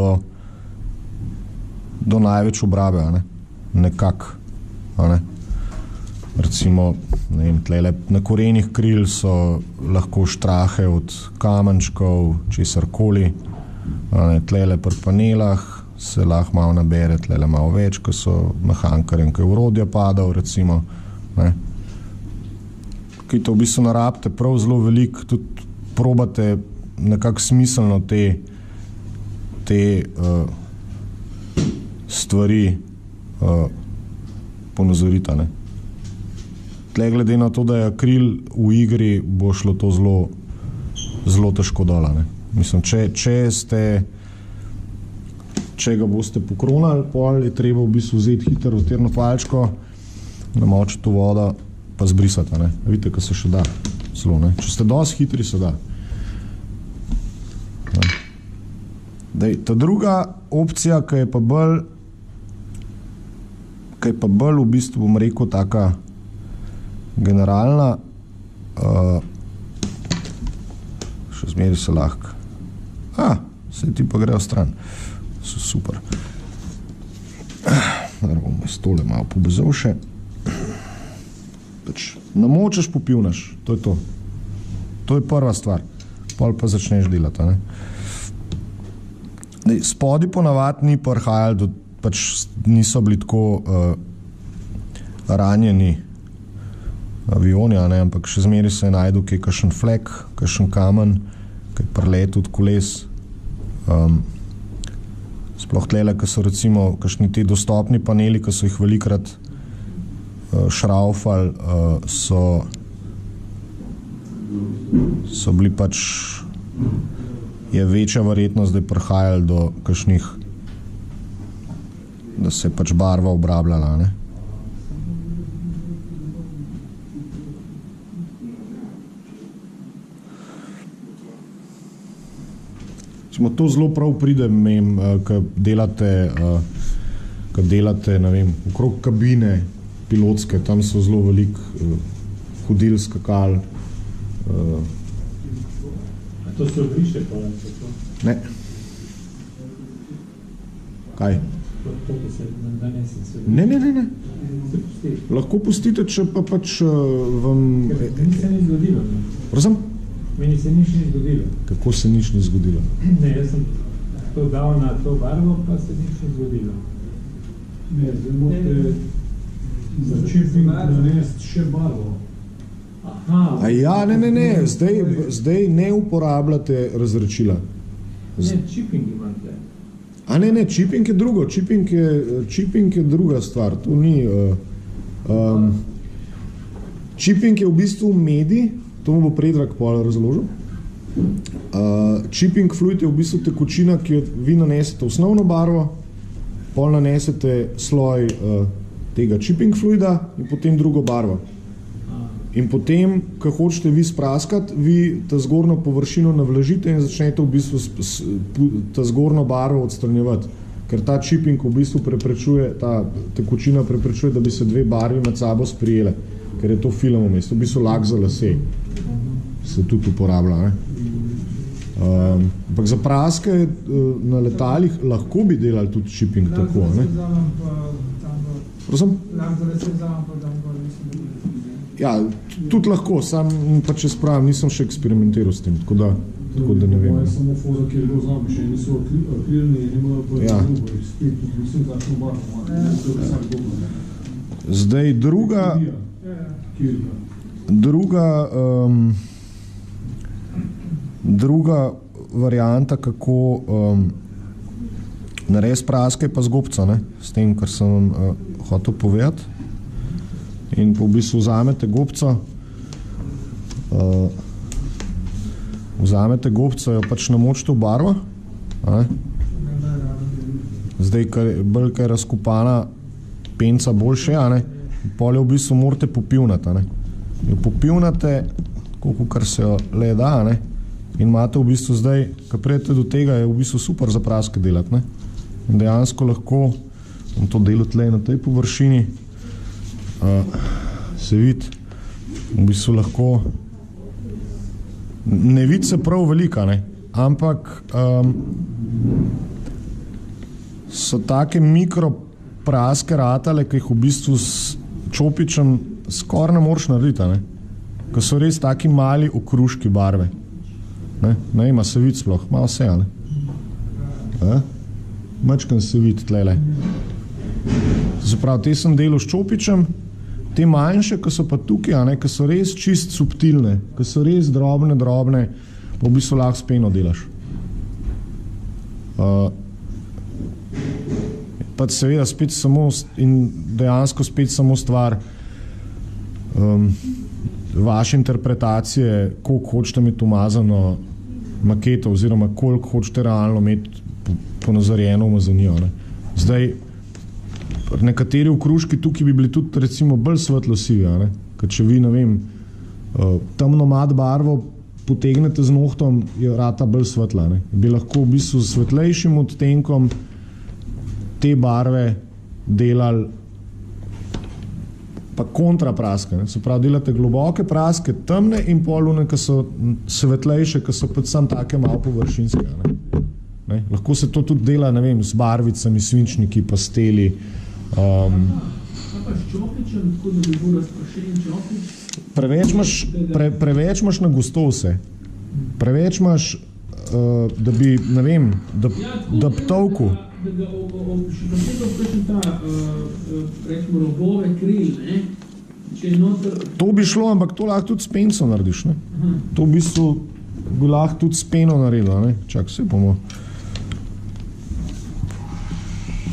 do največ obrabe, a ne? Nekako, a ne? Recimo, ne vem, tlele na korenih kril so lahko štrahe od kamenčkov, česarkoli, a ne? Tlele pri panelah se lahko malo nabere, tlele malo več, ko so mehankarjem, ko je urodja padal, recimo, ne? Kaj to v bistvu narabite prav zelo veliko, tudi probate nekako smiselno te stvari ponazoriti, ne? Tle glede na to, da je akril v igri, bo šlo to zelo težko dola, ne? Mislim, če ga boste pokronali, pol je treba v bistvu vzeti hitro rotirno palčko, namočiti v vodo, pa zbrisati, ne? Vidite, ko se še da zelo, ne? Če ste dosti hitri, se da. Dej, ta druga opcija, ki je pa bolj v bistvu, bom rekel, taka generalna, še zmeri se lahko. Se ti pa grejo stran. Super. Bom stole malo pobezel še. Namočeš, popivnaš, to je to. To je prva stvar. Pol pa začneš delati, ne? Spodi ponavadi ni prihajali, pač niso bili tako ranjeni avioni, a ne? Ampak še zmeri se je najdel kaj kakšen flek, kakšen kamen, kaj prelet od koles. Sploh tlele, ko so recimo kakšni ti dostopni paneli, ko so jih velikrat šraufali, so bili pač, je večja verjetnost, da je prihajalo do kakšnih, da se je pač barva obrabljala, ne. To zelo prav pride, ko delate, ne vem, okrog kabine pilotske, tam so zelo veliko hodil, skakal. A to se obriše pa? Ne. Kaj? To se nanese. Ne. Se pusti. Lahko pustite, če pa pač vam... Meni se ni zgodilo. Prosim? Meni se nič ni zgodilo. Kako se nič ni zgodilo? Ne, jaz sem to dal na to barvo, pa se nič ni zgodilo. Ne, zdaj morate za chipping nanesti še barvo. Aha. Ne. Zdaj ne uporabljate razredčila. Ne, chipping imate. Ne, chipping je drugo. Chipping je druga stvar. To ni... chipping je v bistvu medij, to mu bo Predrag pol razložil. Chipping fluid je v bistvu tekočina, ki jo vi nanesete osnovno barvo, pol nanesete sloj tega chipping fluida in potem drugo barvo. In potem, ko hočete vi spraskati, vi ta zgornjo površino navlažite in začnete v bistvu ta zgornjo barvo odstranjevati. Ker ta chipping v bistvu preprečuje, ta tekočina preprečuje, da bi se dve barvi med sabo sprijele. Ker je to film vmes, v bistvu lak za lase se tudi uporablja, ne? Ampak za praske na letalih lahko bi delali tudi chipping tako, ne? Prosim? Ja, tudi lahko, sam pa če spravim, nisem še eksperimentiral s tem, tako da ne vem. To je samo foza, ki je bilo znam, še niso akrilni in imajo pa drugo, spet mislim takšno barvo, vsak dobro. Zdaj druga varianta, kako narediti praske, pa z gobca, ne? S tem, kar sem vam hotel povedati. In po v bistvu vzamete gobca, jo pač namočite v barvo. Zdaj, bolj kaj je razkopana penca boljše, pol jo v bistvu morate popivnati. Jo popivnate, koliko kar se jo le da, in imate v bistvu zdaj, ko pridete do tega, je v bistvu super za praske delati. In dejansko lahko, bom to delal tle na tej površini, se vidi, v bistvu lahko, ne vidi se prav velika, ampak so take mikropraske ratale, ki jih v bistvu s čopičem skoraj ne moreš narediti, ko so res taki mali okruški barve. Ne ima se vidi sploh, malo vse, Mačkan se vidi tlele. Se pravi, te sem delal s čopičem, te manjše, ki so pa tukaj, ki so res čist subtilne, ki so res drobne, pa v bistvu lahko s peno delaš. Pa seveda spet samo in dejansko spet samo stvar vaše interpretacije, koliko hočete imeti umazano maketo oziroma koliko hočete realno imeti ponazorjeno umazanijo. Zdaj, nekateri okruški tukaj bi bili tudi recimo bolj svetlo sivi, ker če vi, ne vem, temno mat barvo potegnete z nohtom, je rata bolj svetla. Bi lahko v bistvu s svetlejšim odtenkom te barve delali pa kontra praske. Se pravi, delate globoke praske, temne in polune, ki so svetlejše, ki so predvsem take malo površinske. Lahko se to tudi dela, ne vem, s barvicami, svinčniki, pasteli. Pa s čopičem, tako da bi bil razprašen čopič? Preveč imaš na gosto vse. Preveč imaš, da bi, ne vem, da ptovku. Da ga še posebej vprašam ta, rečemo, robove kril, če je noter... To bi šlo, ampak to lahko tudi s penco narediš, To v bistvu bi lahko tudi s peno naredil, Čak, se bomo...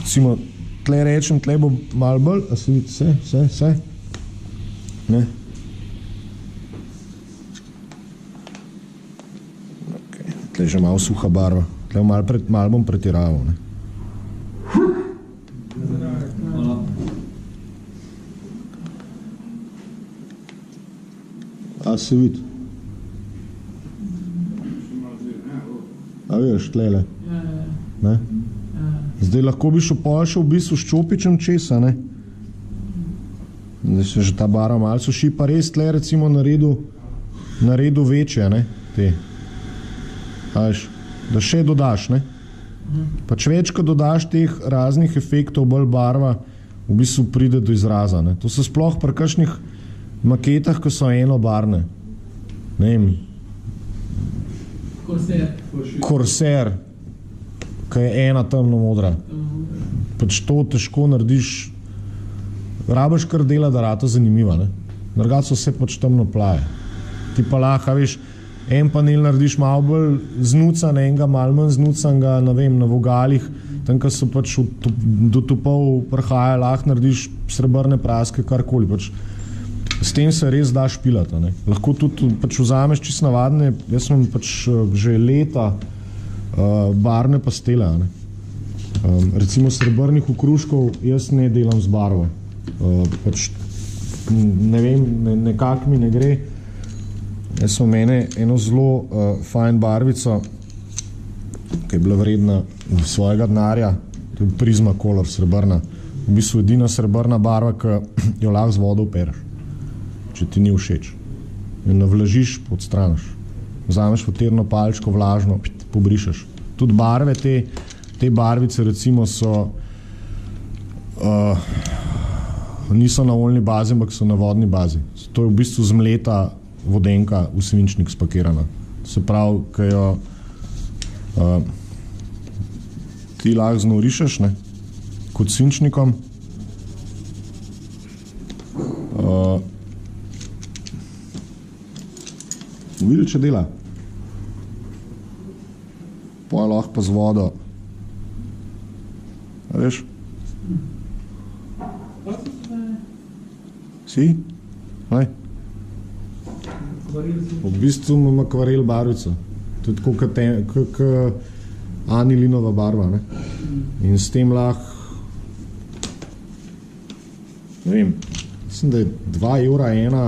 Recimo, tle rečem, tle bo malo bolj, a se vidi, vse. Ne? Okay. Tle je že malo suha barva. Tle malo bom pretiraval. Ne? A se vidi? A veš, tlele? Ne? Zdaj lahko bi šel v bistvu s čopičem česa, ne? Zdaj se že ta barva malo suši, pa res tle recimo naredu večje, ne? Te. A veš, da še dodaš, ne? Pač več, ko dodaš teh raznih efektov, bolj barva v bistvu pride do izraza, ne? To so sploh pri kakšnih maketah, ko so enobarne. Ne vem. Korser, ki je ena temno modra. Pač to težko narediš, rabiš kar dela, da rata zanimiva, ne? Drugače so vse pač temno plaje. Ti pa lahko, veš, en panel narediš malo bolj znucan, enega malo manj znucanega, ne vem, na vogalih, tam, ko so pač do topov prhaja, lahko narediš srebrne praske, karkoli, pač. S tem se res da špilati, ne? Lahko tudi pač vzameš čisto navadne, jaz sem pač že leta barvne pastele, ne? Recimo srebrnih okruškov jaz ne delam z barvo. Pač ne vem, nekako mi ne gre. Jaz sem mene eno zelo fajn barvico, ki je bila vredna svojega denarja, to je Prisma Color srebrna. V bistvu edina srebrna barva, ki jo lahko z vodo opereš, če ti ni všeč. In navlažiš, odstraniš. Vzameš fotirno palčko, vlažno, pobrišeš. Tudi barve, te barvice recimo so niso na oljni bazi, ampak so na vodni bazi. To je v bistvu zmleta vodenka v svinčnik spakirana. Se pravi, ko jo ti lahko znorišeš, ne, kot svinčnikom, videli, če dela. Pa lahko pa z vodo. A veš? Si? Ne? V bistvu imam akvarel barvico. To je tako kot anilinova barva, ne? In s tem lahko, ne vem, mislim, da je 2 evra ena,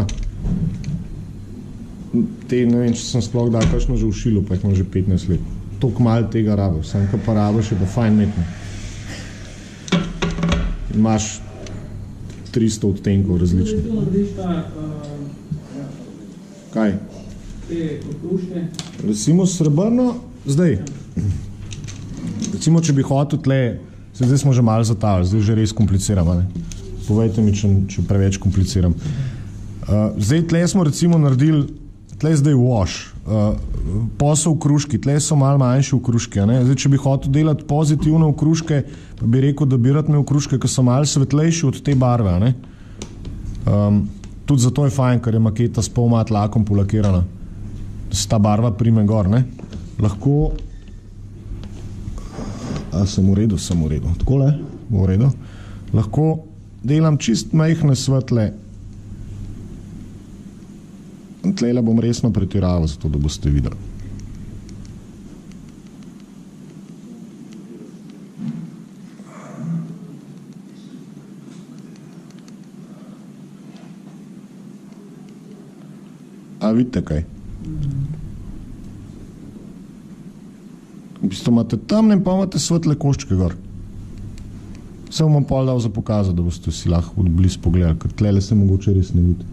te, ne vem, če sem sploh dal kakšno že v šilu, pa jih imam že 15 let. Toliko malo tega rabiš, sam ko pa rabiš, je pa fajn metno. Imaš 300 odtenkov različnih. Kaj? Te okruške. Recimo srebrno, zdaj. Recimo, če bi hotel tle, zdaj smo že malo zatavili, zdaj že res kompliciramo, ne? Povejte mi, če preveč kompliciram. Zdaj tle smo recimo naredili, tle zdaj wash, posel okruški, tle so malo manjši okruški, ne? Zdaj, če bi hotel delati pozitivne okruške, pa bi rekel, da bi rad imel okruške, ki so malo svetlejši od te barve, ne? Tudi zato je fajn, ker je maketa s pol mat lakom polakirana, da se ta barva prime gor, ne? Lahko, sem v redu, takole, v redu, lahko delam čist majhne svetle. Tlele bom resno pretiraval, zato da boste videli. A vidite kaj? V bistvu imate temne in pa imate svetle koščke gor. Se bom pol dal za pokazati, da boste si lahko od blizu pogledali, ker tlele se mogoče res ne vidi.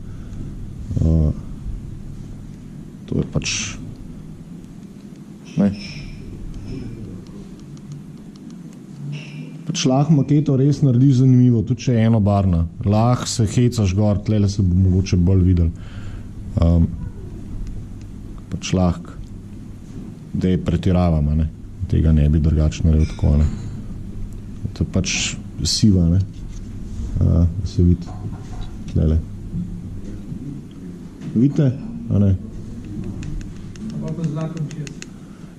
To je pač, ne. Pač lahko maketo res narediš zanimivo, tudi če je enobarna. Lahko se hecaš gor, tlele se bo mogoče bolj videli. Pač lahko, da je pretiravamo, ne. Tega ne bi drugače naredil tako, ne. To je pač siva, ne. Se vidi, tlele. Vidite, a ne?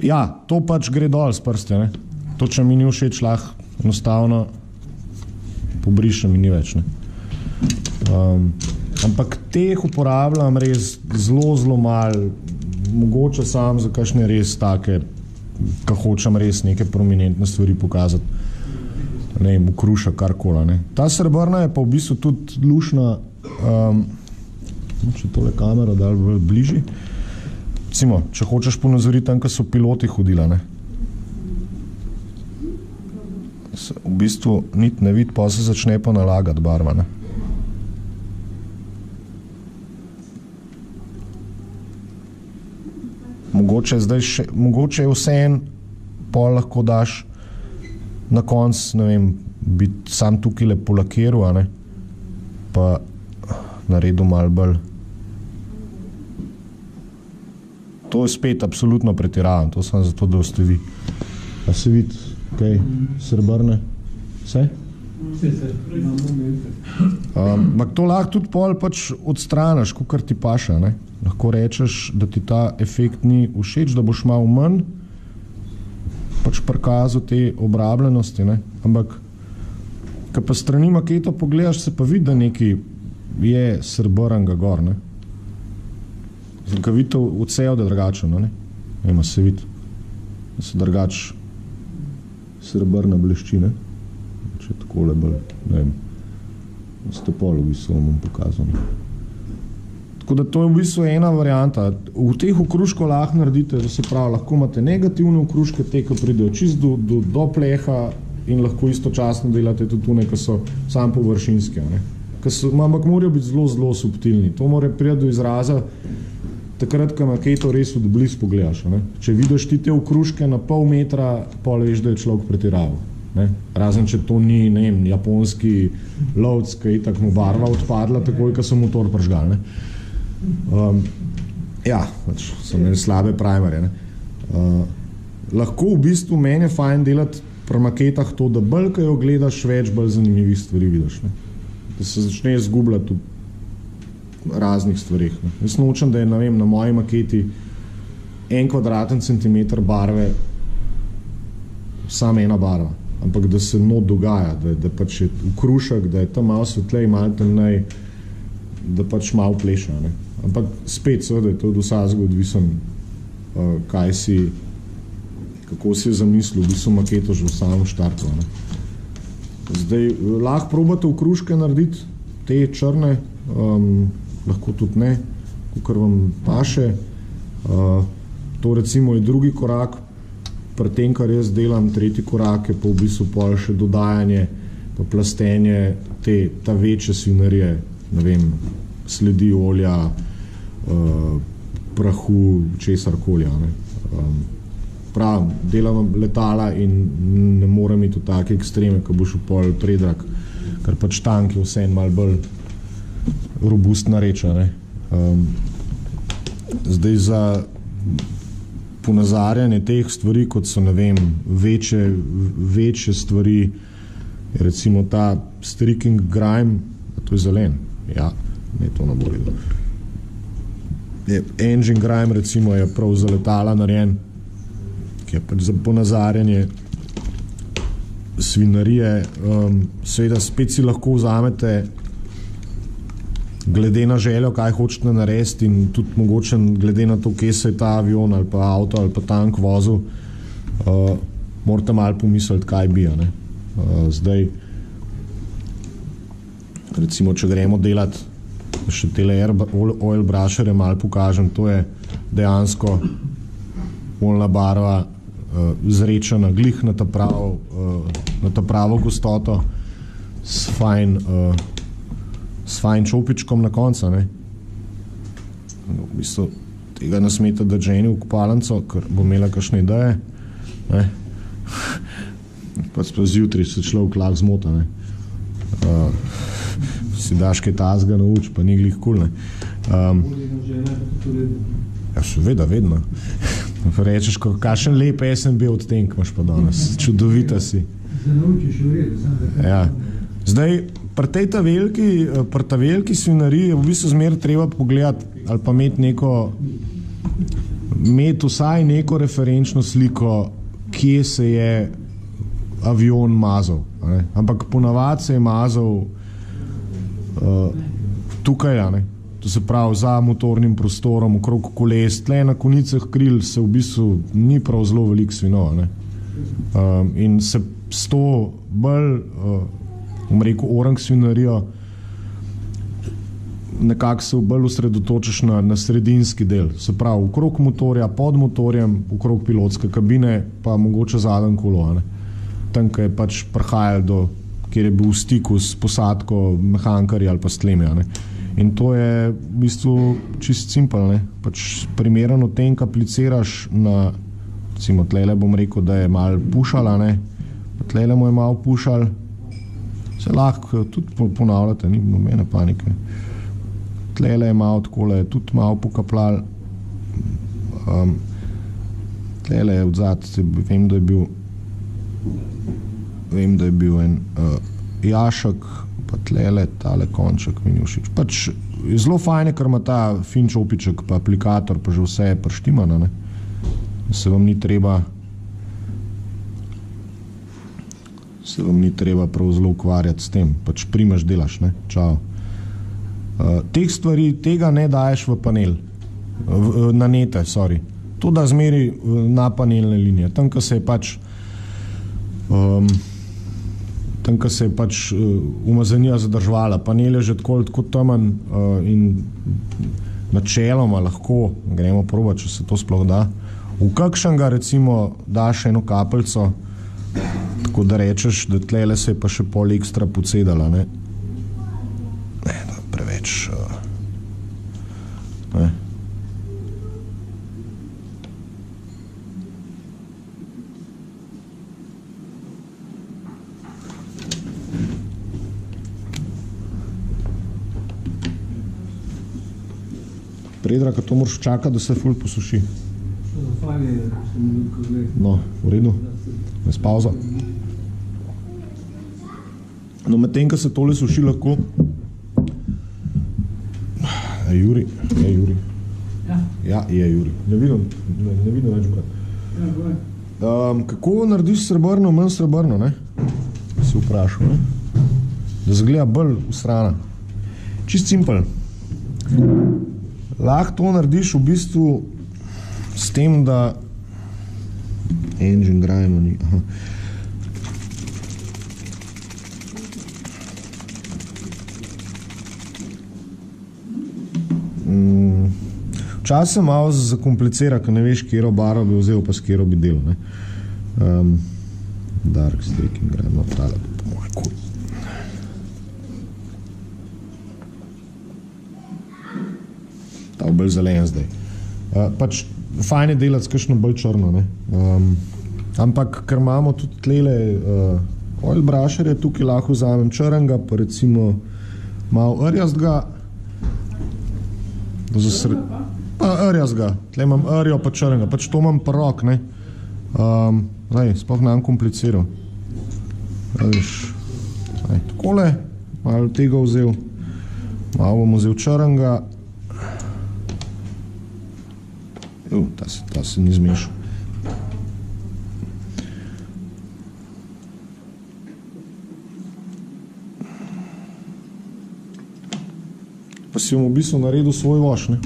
Ja, to pač gre dol s prste, ne. To, če mi ni všeč, lahko enostavno pobrišem in ni več, ne. Ampak teh uporabljam res zelo malo, mogoče sam za kakšne res take, ko hočem res neke prominentne stvari pokazati. Ne vem, ukruša, karkola, ne. Ta srebrna je pa v bistvu tudi lušna, če tole kamero dal bližji. Recimo, če hočeš ponazoriti tam, ko so piloti hodila, ne. Se v bistvu niti ne vidi, pa se začne pa nalagati barva, ne. Mogoče je vseeno, pol lahko daš na konc, ne vem, biti sam tukaj lepo lakiral, a ne, pa naredil malo bolj. To je spet absolutno pretiravam, to sem zato, da boste vi. A se vidi, kaj, srebrne? Vse? Ampak to lahko tudi pol pač odstraniš, kakor ti paša, ne? Lahko rečeš, da ti ta efekt ni všeč, da boš malo manj pač prikazal te obrabljenosti, ne? Ampak, ko pa strani maketo pogledaš, se pa vidi, da nekaj je srebrnega gor, ne? Ko vidite odsev, da je drugačen, ne? Ema se vidi, da se drugač srebrna blešči, ne? Če takole bolj, ne vem, ste pol v bistvu vam pokazal. Tako da to je v bistvu ena varianta. V teh okruškov lahko naredite, da se pravi, lahko imate negativne okruške, te, ki pridejo čist do pleha in lahko istočasno delate tudi tune, ki so sam površinske, ne? Ampak morajo biti zelo subtilni. To mora priti do izraza takrat, ko maketo res od blizu pogledaš, ne? Če vidiš ti te okruške na pol metra, pol veš, da je človek pretiraval. Ne? Razen, če to ni, ne vem, japonski lovc, ki je tako mu barva odpadla, takoj, ko so motor pržgal, ne? Ja, pač so imeli slabe primerje, ne? Lahko v bistvu meni je fajn delati pri maketah to, da bolj, ko jo gledaš, več bolj zanimivih stvari vidiš, ne? Da se začne izgubljati v raznih stvarih, ne? Jaz nočem, da je, ne vem, na moji maketi 1 kvadratni centimeter barve samo ena barva, ampak da se not dogaja, da pač je ukrušek, da je tam malo svetlej, malo temnej, da pač malo pleša, ne? Ampak spet seveda je to od vsakega odvisen, kaj si, kako si je zamislil, v bistvu maketo že v samem štartu, ne? Zdaj, lahko probate ukruške narediti, te črne, lahko tudi ne, kakor vam paše. To recimo je drugi korak, pri tem, kar jaz delam, tretji korak je pa v bistvu pol še dodajanje, pa plastenje ta večje svinarije, ne vem, sledi olja, prahu, česarkoli, ne. Pravim, delam letala in ne morem iti v take ekstreme, ko boš v pol predrak, ker pač tank je vse malo bolj robustna reča, ne. Zdaj za ponazarjanje teh stvari, kot so, ne vem, večje stvari, recimo ta streaking grime, to je zelen, ja, ne, to ne bo videl. Engine grime, recimo, je prav za letala narejen, ki je pač za ponazarjanje svinarije. Seveda spet si lahko vzamete glede na željo, kaj hočete narediti in tudi mogoče glede na to, kje se je ta avion ali pa avto ali pa tank vozil, morate malo pomisliti, kaj bi, ne. Zdaj, recimo, če gremo delati še tele oil brusherje, malo pokažem, to je dejansko oljna barva zrečena glih na ta pravo gostoto s fajn čopičkom na koncu, ne. V bistvu tega ne smete dati ženi v kopalnico, ker bo imela kakšne ideje, ne. Pa zjutraj se človek lahko zmota, ne. Si daš kaj tazga nauč, pa ni glih kul, ne. Ja, seveda, vedno. Rečeš, kakšen lep SMB odtenk imaš pa danes, čudovita si. Ja. Zdaj, pri ta veliki svinariji je v bistvu zmeraj treba pogledati ali pa imeti vsaj neko referenčno sliko, kje se je avion mazal, ne? Ampak ponavadi se je mazal tukaj, ne. To se pravi za motornim prostorom, okrog koles, tle na konicah kril se v bistvu ni prav zelo veliko svinov, ne. In se s to bolj, orang svinarijo, nekako se bolj osredotočiš na sredinski del, se pravi okrog motorja, pod motorjem, okrog pilotske kabine, pa mogoče zadnje kolo, ne. Tam, ko je pač prihajal do, kjer je bil v stiku s posadko, mehankarji ali pa s tlemi, ne. In to je v bistvu čist simpel, ne. Pač primerno tenk apliciraš na, recimo tlele bom rekel, da je malo pušala, ne. Tlele mu je malo pušal, se lahko tudi ponavljate, ni nobene panike. Tlele je malo takole, tudi malo pokaplal. Tlele je odzad, vem, da je bil en jašek, pa tlele, tale konček mi ni všeč. Pač je zelo fajn, ker ima ta fin čopiček, pa aplikator, pa že vse je prštimano, ne. Se vam ni treba prav zelo ukvarjati s tem, pač primaš, delaš, ne, čao. Teh stvari, tega ne daješ v panel, na nete, sorry. To da zmeri na panelne linije. Tam, ko se je pač umazanija zadržvala. Panel je že tako temen in načeloma lahko, gremo probat, če se to sploh da. V kakšnega recimo daš eno kapeljico, tako da rečeš, da tlele se je pa še pol ekstra pocedala, ne. Preveč, ne. Predrag, to moraš čakati, da se ful posuši. No, v redu. Bez pauza. No, medtem, ko se tole suši lahko. Juri. Ja, je Juri. Ne vidim več kaj. Kako narediš srebrno, manj srebrno, ne? Si vprašal, ne? Da zgleda bolj usrana. Čist simpel. Lahko to narediš v bistvu s tem, da engine grajmo ni. Aha. Včasih malo zakomplicira, ko ne veš, kjero baro bi vzel, pa s kjero bi delal, ne. Dark streaking grajmo tale, po moj kul. Ta bolj zelen zdaj. Pač fajn je delati s kakšno bolj črno, ne. Ampak, ker imamo tudi tlele oil brusherje, tukaj lahko vzamem črnega, pa recimo malo rjastga. Rjastga. Tle imam rjo pa črnega. Pač to imam pa rok, ne. Zdaj, sploh nam kompliciral. Viš, takole, malo tega vzel. Malo bom vzel črnega. Ta se ni zmešal. Pa si bom v bistvu naredil svoj voš, ne.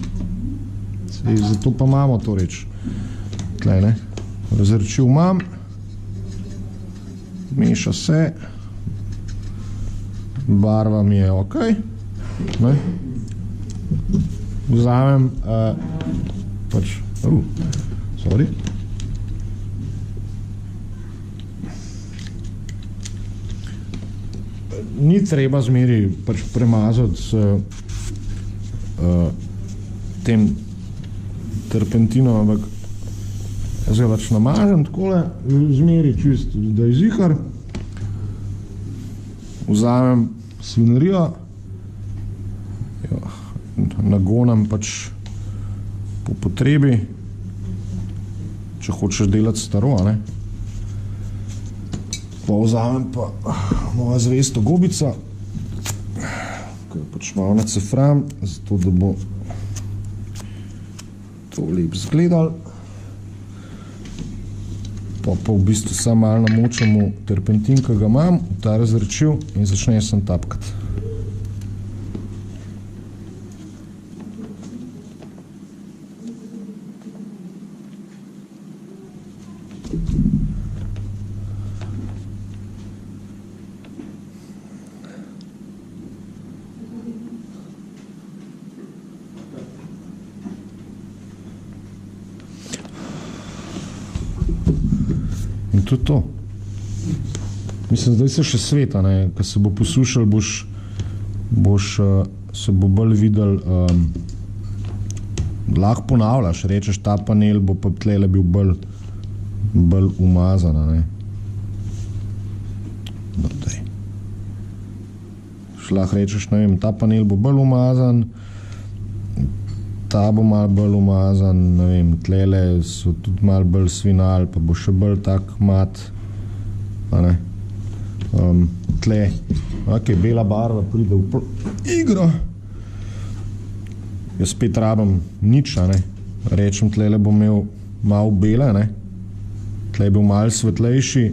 Zato pa imamo to reč. Tle, ne. Razrečil imam. Meša se. Barva mi je okej. Ne. Vzamem pač, sorry. Ni treba zmeri pač premazati s tem terpentinom, ampak jaz ga pač namažem takole, zmeri čist, da je zihar. Vzamem svinarijo, nagonam pač po potrebi, če hočeš delati staro, ne. Pa vzamem pa moja zvesto gobica, ki jo pač malo nacefram, zato da bo to lep zgledal. Pa v bistvu samo malo namočamo terpentin, ki ga imam, v ta razrečil in začne sem tapkati. to je to. Mislim, zdaj se še sveta, ne, ko se bo posušal, se bo bolj videl, lahko ponavljaš, rečeš, ta panel bo pa tlele bil bolj umazan, ne. No, daj. Lahko rečeš, ne vem, ta panel bo bolj umazan, ta bo malo bolj umazan, ne vem, tlele so tudi malo bolj svinali, pa bo še bolj tak mat, a ne. Tle, ok, bela barva pride v igro. Jaz spet rabim nič, a ne. Rečem, tlele bom imel malo bele, ne. Tle je bil malo svetlejši.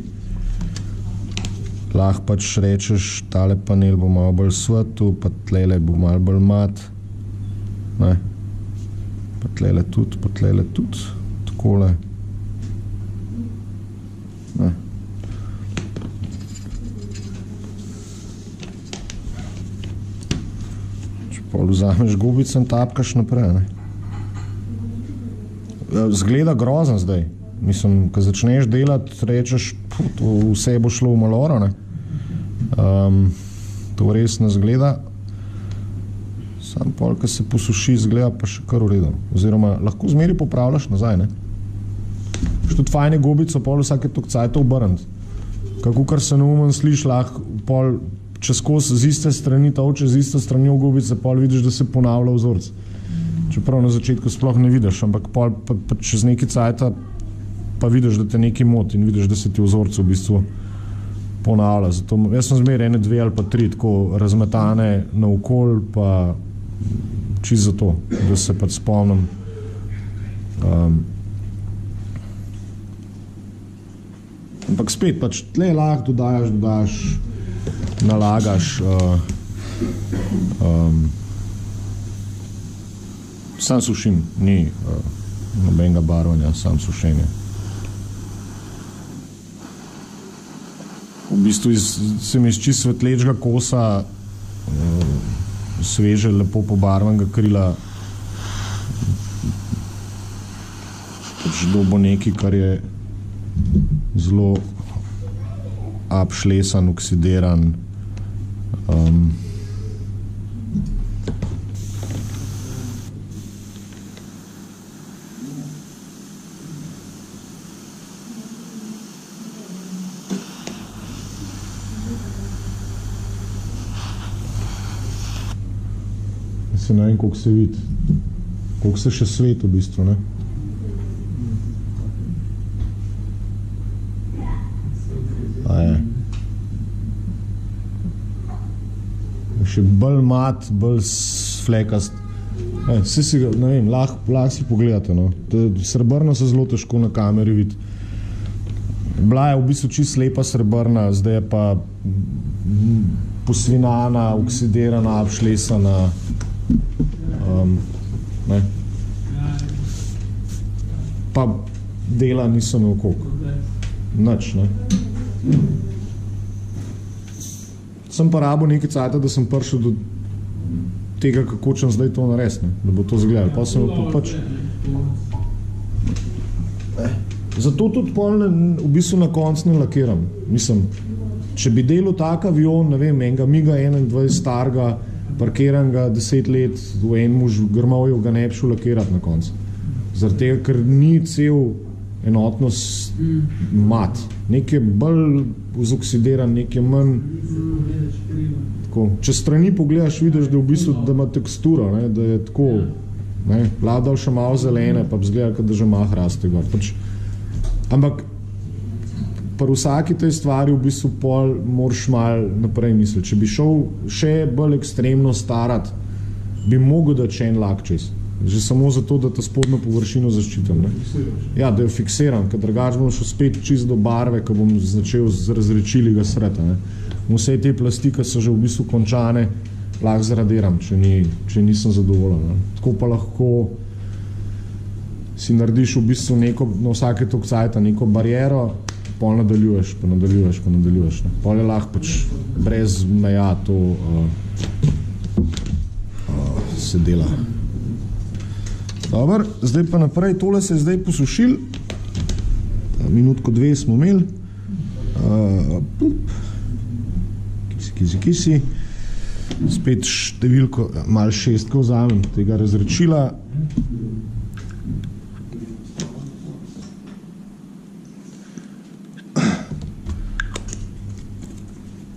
Lahko pač rečeš, tale panel bo malo bolj svetel, pa tlele bo malo bolj mat, ne. Pa tlele tudi, takole. Ne. Če pol vzameš gubico in tapkaš naprej, ne. Zgleda grozen zdaj. Mislim, ko začneš delati, rečeš, vse bo šlo v maloro, ne. To res ne zgleda. Sam pol, ko se posuši, zgleda pa še kar v redu. Oziroma, lahko zmeri popravljaš nazaj, ne. Še tudi fajne gobico, pol vsake tok cajta obrniti. Kako kar se neumen sliš, lahko pol čez kos z iste strani, tolče z iste strani v gobice, pol vidiš, da se ponavlja vzorc. Čeprav na začetku sploh ne vidiš, ampak pol pa čez neki cajta pa vidiš, da te nekaj moti in vidiš, da se ti vzorc v bistvu ponavlja. Zato jaz sem zmeraj 1, 2 ali pa 3 tako razmetane naokol, pa čisto zato, da se pač spomnim. Ampak spet, pač tle lahko dodajaš, nalagaš, sam sušim, ni nobenega barvanja, sam sušenje. V bistvu se mi iz čisto svetlečega kosa sveže, lepo pobarvanega krila pač dobo nekaj, kar je zelo abšlesan, oksidiran. Se ne vem, koliko se vidi, koliko se še svet v bistvu, ne. A je. Še bolj mat, bolj flekast. Vse si ga, ne vem, lahko si pogledate, no. Srebrno se zelo težko na kameri vidi. Bila je v bistvu čisto lepa srebrna, zdaj je pa posvinana, oksidirana, abšlesana. Ne. Pa dela nisem imel koliko. Nič, ne. Sem pa rabil nekaj cajta, da sem prišel do tega, kako čem zdaj to narediti, ne, da bo to zgledalo. Pa sem pa pač... Zato tudi pol v bistvu na koncu ne lakiram. Mislim, če bi delal tak avion, ne vem, enega MiG-21 starega, parkiranega 10 let v enem grmovju, ga ne bi šel lakirati na koncu. Zaradi tega, ker ni cel enotnost mat. Nekaj bolj zoksidiran, nekaj manj. Tako. Če strani pogledaš, vidiš, da v bistvu da ima teksturo, ne, da je tako, ne, vladal še malo zelene, pa zgleda, da že mah raste gor. Pač, ampak pri vsaki tej stvari v bistvu pol moraš malo naprej misliti. Če bi šel še bolj ekstremno starat, bi mogel dati še en lak čez. Že samo zato, da ta spodno površino zaščitim. Ne? Ja, da jo fiksiram, ker drugače bom šel spet čisto do barve, ko bom začel z razrečili ga sreta. Ne? Vse te plasti, ki so že v bistvu končane, lahko zradiram, če nisem zadovoljen. Ne? Tako pa lahko si narediš v bistvu neko, na vsake tok cajta neko bariero, pol nadaljuješ, pa nadaljuješ. Ne? Pol je lahko pač brez meja to se dela. Dobar, zdaj pa naprej, tole se je zdaj posušil, minutko 2 smo imeli. Kisi. Spet številko, malo šestko vzamem tega razrečila.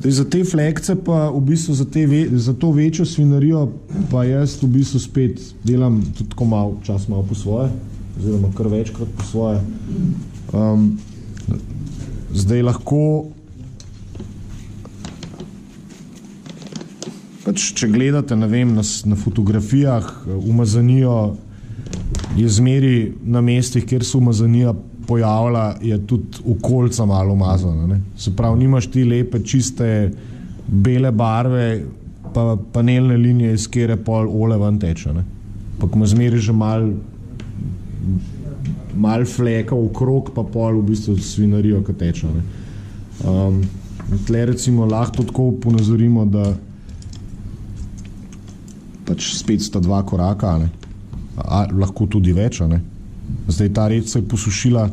Za te flekce pa v bistvu za to večjo svinarijo pa jaz v bistvu spet delam tudi tako malo po svoje, oziroma kar večkrat po svoje. Zdaj lahko pač, če gledate, ne vem, na fotografijah umazanijo je zmeri na mestih, kjer se umazanija pojavila, je tudi okolica malo umazana, ne? Se pravi, nimaš ti lepe, čiste, bele barve, pa panelne linije, iz kjere pol ole ven teče, ne? Pa ko ima zmeri že malo fleka okrog, pa pol v bistvu svinarijo, ki teče, ne? Tle recimo lahko tako ponazorimo, da pač spet sta 2 koraka, ne? Lahko tudi več, ne? Zdaj ta red se je posušila,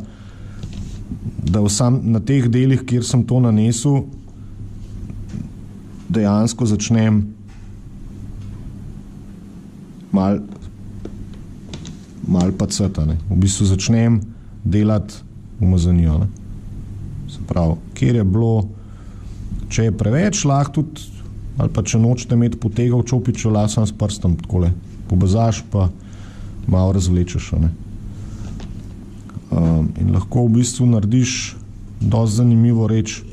da na teh delih, kjer sem to nanesel, dejansko začnem malo paceta, ne? V bistvu začnem delati umazanijo, ne? Se pravi, kjer je bilo, če je preveč, lahko tudi, ali pa če nočete imeti potega v čopiču, lahko sam s prstom takole pobazaš, pa malo razvlečeš, ne? In lahko v bistvu narediš dosti zanimivo reč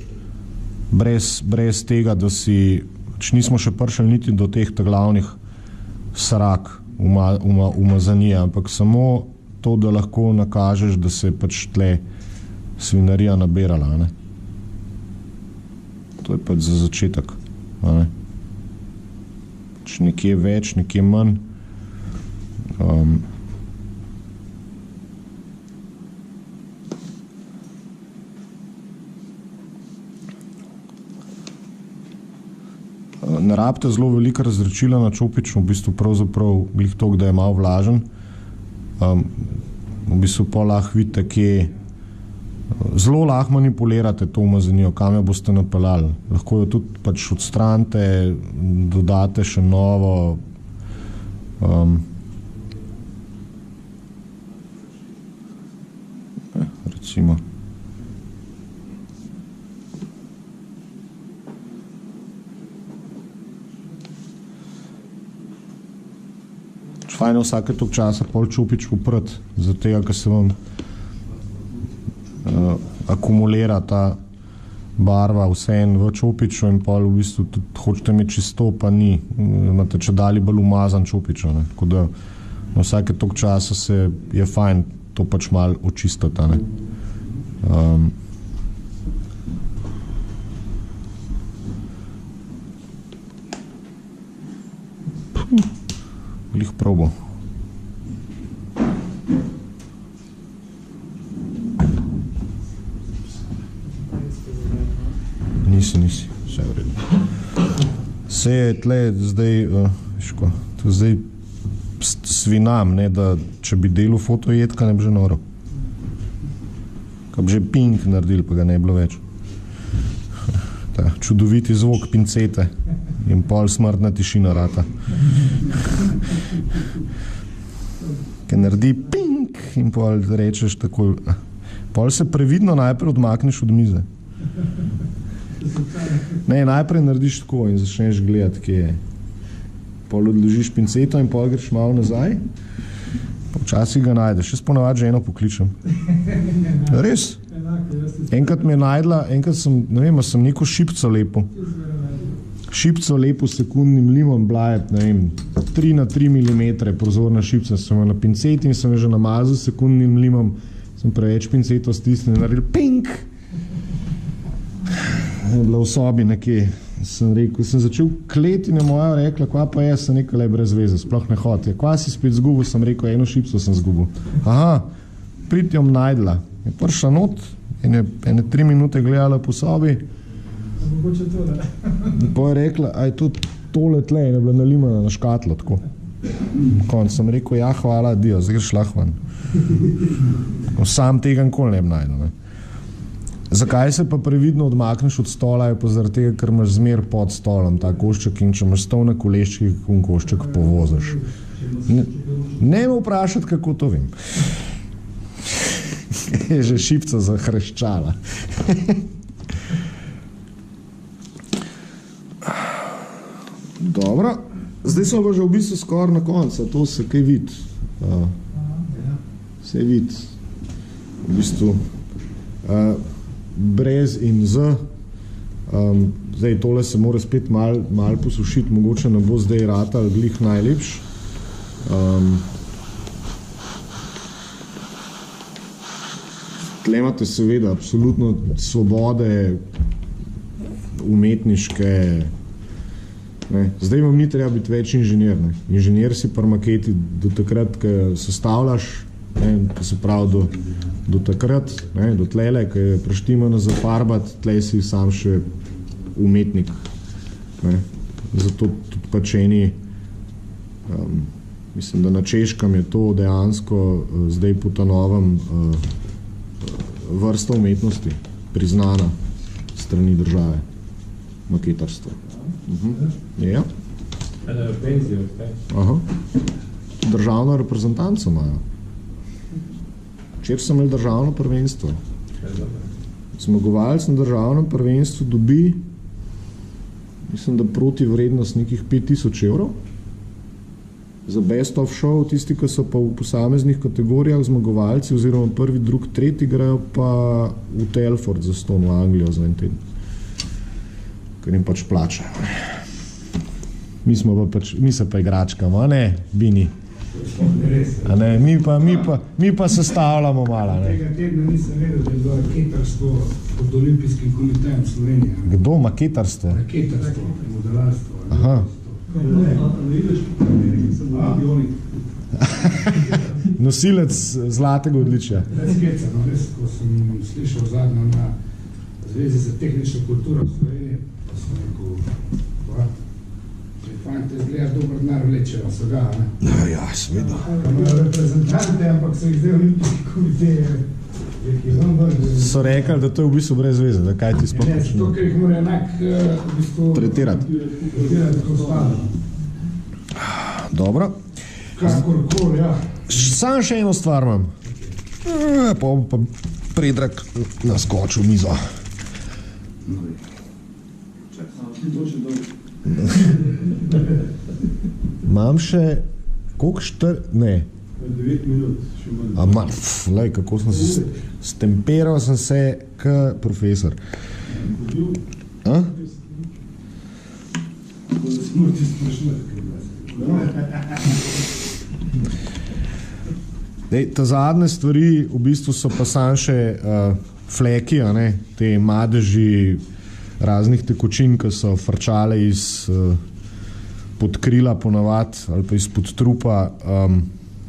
brez tega, da si, nismo še prišli niti do teh glavnih srak umazanije, ampak samo to, da lahko nakažeš, da se pač tle svinarija nabirala, ne? To je pač za začetek, ne? Pač nekje več, nekje manj. Ne rabite zelo velika razrečila na čopiču, v bistvu pravzaprav glih toliko, da je malo vlažen. V bistvu pa lahko vidite, kje zelo lahko manipulirate to umazanijo, kam jo boste napeljali. Lahko jo tudi pač odstranite, dodate še novo. Recimo. Fajn je vsake toliko časa pol čopič poprati, zaradi tega, ker se vam akumulira ta barva vseeno v čopiču in pol v bistvu tudi hočete imeti čisto, pa ni. Imate čedalje bolj umazan čopič, ne? Tako da na vsake toliko časa je fajn to pač malo očistiti, ne? Glih probo. Nisi, vse je v redu. Vse je tle zdaj svinam, ne, da če bi delal fotojedka, ne bi že noro. Kaj bi že ping naredil, pa ga ne bi bilo več. Ta čudoviti zvok pincete in pol smrtna tišina rata. Kaj naredi ping in pol rečeš tako, pol se previdno najprej odmakneš od mize. Ne, najprej narediš tako in začneš gledati, kje je. Pol odložiš pinceto in pol greš malo nazaj, pa včasih ga najdeš. Jaz ponavadi ženo pokličem. Res? Enkrat mi je najdla, ne vem, sem neko šipco lepo. Šipco lepo s sekundnim limom, bila je, ne vem, 3x3 mm prozorna šipca, sem na pinceti in sem že namazal s sekundnim limom, sem preveč pinceto stisnil in naredil ping! Je bila v sobi nekje. Sem začel kleti in je moja rekla, kva pa je, sem rekel, le brez veze, sploh ne hod. Kva si spet zgubil, sem rekel, eno šipco sem zgubil. Aha, prid jom najdla. Je prišla not, ene 3 minute gledala po sobi. Pa je rekla, aj tole tle, in je bila nalimana na škatlo, tako. Konc sem rekel, ja, hvala, dio, zdaj greš lahko ven. Sam tega nikoli ne bi najdel, ne. Zakaj se pa previdno odmakneš od stola, je pa zaradi tega, ker imaš zmer pod stolom ta košček in če imaš stol na koleščkih, košček povoziš. Ne me vprašati, kako to vem. Je že šipca zahreščala. Dobro, zdaj smo pa že v bistvu skoraj na koncu, to se kaj vidi. Se vidi. V bistvu brez in z. Zdaj tole se mora spet mal posušiti, mogoče ne bo zdaj ratal glih najlepš. Tle imate seveda absolutno svobode umetniške. Ne. Zdaj vam ni treba biti več inženir. Ne. Inženir si pri maketi do takrat, ko sestavljaš, to se pravi do takrat, ne, do tlele, ko je preštimano zafarbati, tle si sam še umetnik. Ne. Zato tudi pač eni, mislim, da na Češkem je to dejansko zdaj po ta novem vrsta umetnosti priznana strani države, maketarstvo. Ja. Penzijo, kaj? Aha. Državno reprezentanco imajo. Včeraj sem imel državno prvenstvo. Zmagovalec na državnem prvenstvu dobi, mislim, da proti vrednost nekih 5000 evrov. Za best of show, tisti, ki so pa v posameznih kategorijah zmagovalci, oziroma prvi, drugi, tretji, grejo pa v Telford za ston v Anglijo za en teden. Ker jim pač plačajo. Mi se pa igračkamo, a ne, Bini? A ne, mi pa sestavljamo malo, ne? Tega tedna nisem vedel, da je bilo raketarstvo pod Olimpijskim komitejem Slovenije. Kdo maketarstvo? Raketarstvo, modelarstvo. Aha. Nosilec zlatega odličja. Res, ko sem slišal zadnjo na Zvezi za tehnično kulturo v Sloveniji, pa sem rekel, fante, zgleda dober denar vlečejo, so ga, ne? Ja, seveda. Imajo reprezentante, ampak so jih zdaj Olimpijski komiteje. So rekli, da to je v bistvu brez veze, da kaj ti sploh počne. To, ker jih mora enak v bistvu tretirati kot ostalo. Dobro. Kakorkoli, ja. Sam še eno stvar imam. Pa Predrag naskočil mizo. Imam še koliko ne. 9 minut, še manj. Ama, lej, kako sem se stemperal sem se k profesor. A? Tako da se morate sprašljati, Ta zadnje stvari v bistvu so pa sam še fleki, a ne, te madeži raznih tekočin, ki so frčale iz podkrila ponavad ali pa izpod trupa.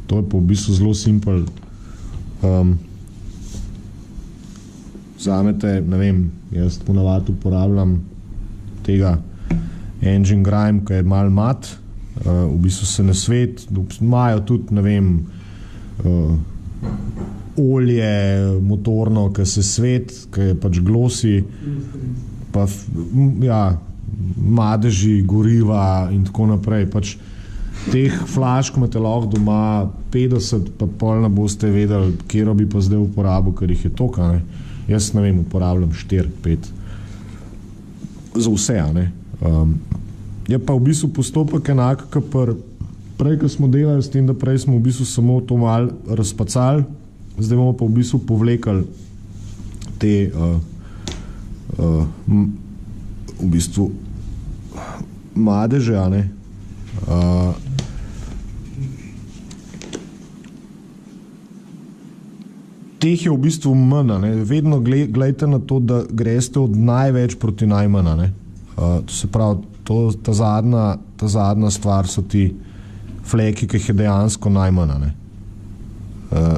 To je pa v bistvu zelo simpel. Vzamete, ne vem, jaz ponavad uporabljam tega engine grime, ki je malo mat, v bistvu se na svet, imajo tudi, ne vem, olje motorno, ki se svet, ki je pač glosi, pa ja, madeži, goriva in tako naprej. Pač teh flašk imate lahko doma 50, pa pol ne boste vedeli, kjero bi pa zdaj uporabil, ker jih je toliko, ne. Jaz ne vem, uporabljam 4-5 za vse, ne. Je pa v bistvu postopek enak, kot prej, ko smo delali s tem, da prej smo v bistvu samo to malo razpacali, zdaj bomo pa v bistvu povlekali te v bistvu madeže, a ne. Teh je v bistvu manj, ne. Vedno gledajte na to, da greste od največ proti najmanj, ne. To se pravi, ta zadnja stvar so ti fleki, ki jih je dejansko najmanj, ne.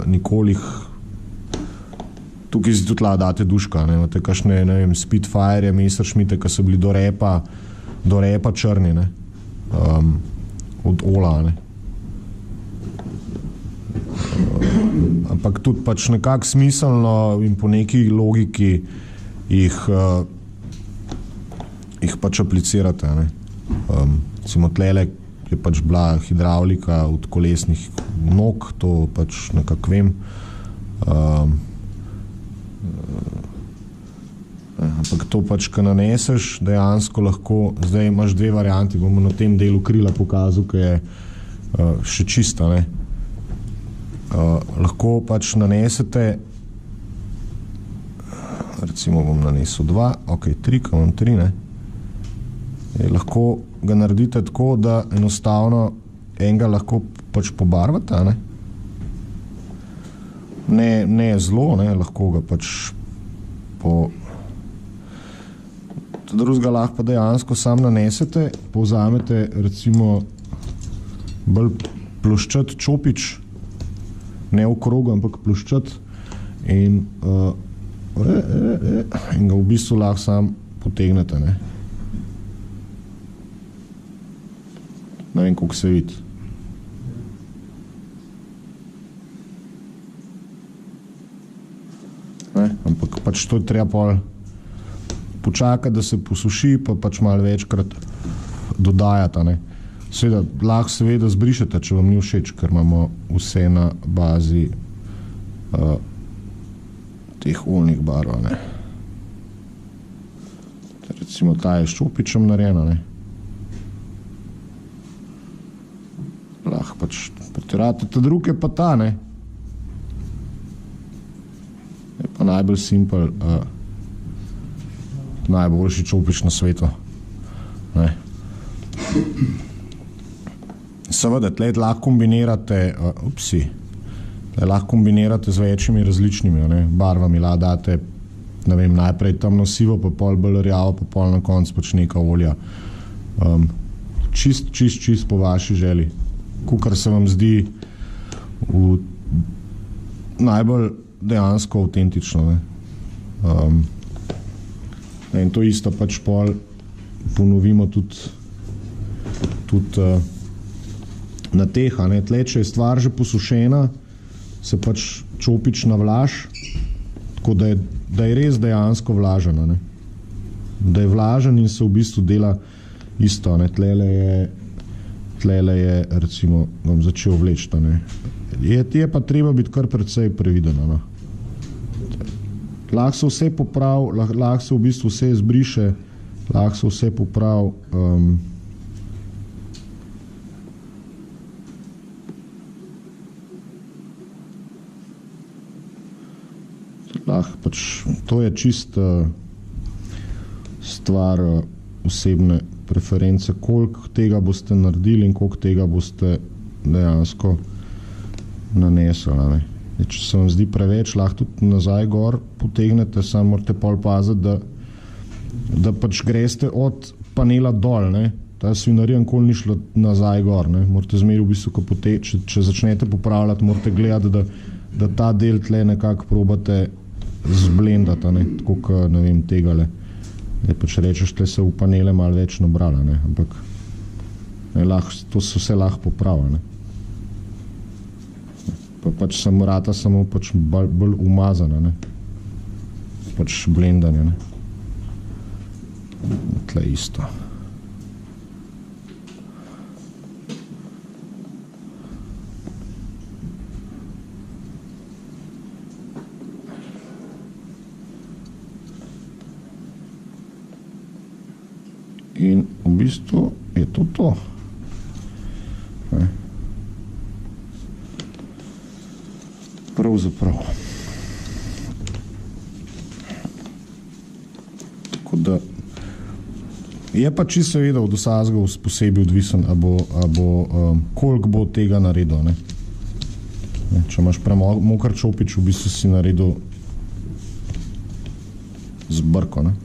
Nikoli jih tukaj si tudi date duška, ne. Imate kakšne, ne vem, Spitfire, Messerschmitte, ki so bili do repa črni, ne. Od Ola, ne. Ampak tudi pač nekako smiselno in po neki logiki jih pač aplicirate. Ne. Recimo tlele je pač bila hidravlika od kolesnih nog, to pač nekako vem. Ampak to pač, ko naneseš, dejansko lahko, zdaj imaš dve varianti, bomo na tem delu krila pokazal, ki je še čista, ne. Lahko pač nanesete, recimo bom nanesel 2, ok, 3, ko imam 3, ne. Lahko ga naredite tako, da enostavno enega lahko pač pobarvate, ne. Ne zelo, ne, lahko ga pač drugega lahko pa dejansko sam nanesete, povzamete recimo bolj ploščat čopič, ne v krogu, ampak ploščat in ga v bistvu lahko sam potegnete, ne. Ne vem, koliko se vidi. Ne, ampak pač to je treba pol počakati, da se posuši, pa pač malo večkrat dodajata, ne. Lahko seveda zbrišete, če vam ni všeč, ker imamo vse na bazi teh oljnih barv, ne. Recimo ta je s čopičem narejena, ne. Lahko pač pretirate, ta drug je pa ta, ne. Je pa najbolj simpel, najboljši čopič na svetu. Ne. Seveda, tle lahko kombinirate, lahko kombinirate z večjimi različnimi, ne, barvami, lahko date, ne vem, najprej temno sivo, pa pol bolj rjavo, pa pol na koncu pač neka olja. Čist po vaši želji. Kakor se vam zdi najbolj dejansko avtentično, ne. In to isto pač pol ponovimo tudi na teh, ne. Tle, če je stvar že posušena, se pač čopič navlaž, tako da je res dejansko vlažena, ne. Da je vlažen in se v bistvu dela isto, ne. Tlele je recimo, bom začel vleči, ne. Je pa treba biti kar precej prevideno, no. Lahko se vse popravi, lahko se v bistvu vse izbriše, lahko se vse popravi. Lahko pač, to je čist stvar osebne preference, koliko tega boste naredili in koliko tega boste dejansko nanesli, ne. Če se vam zdi preveč, lahko tudi nazaj gor potegnete, samo morate pol paziti, da pač greste od panela dol, ne. Ta svinarija nikoli ni šla nazaj gor, ne. Morate zmeri v bistvu, če začnete popravljati, morate gledati, da ta del tle nekako probate zblendati, ne. Tako kot, ne vem, tegale. Pač rečeš, tle se v panele malo več nabrala, ne. Ampak to se vse lahko popravlja, ne. Pa pač rata samo pač bolj umazana, ne. Pač blendanje, ne. Tle isto. In v bistvu je to. Ne. Pravzaprav. Tako da je pa čisto seveda od vsakega posebej odvisen, koliko bo tega naredil, ne. Če imaš premokar čopič, v bistvu si naredil zbrko, ne.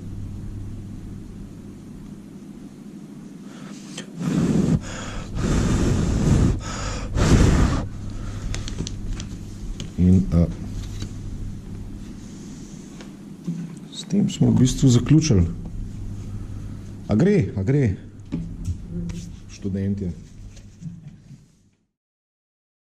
In s tem smo v bistvu zaključili. A gre, študentje.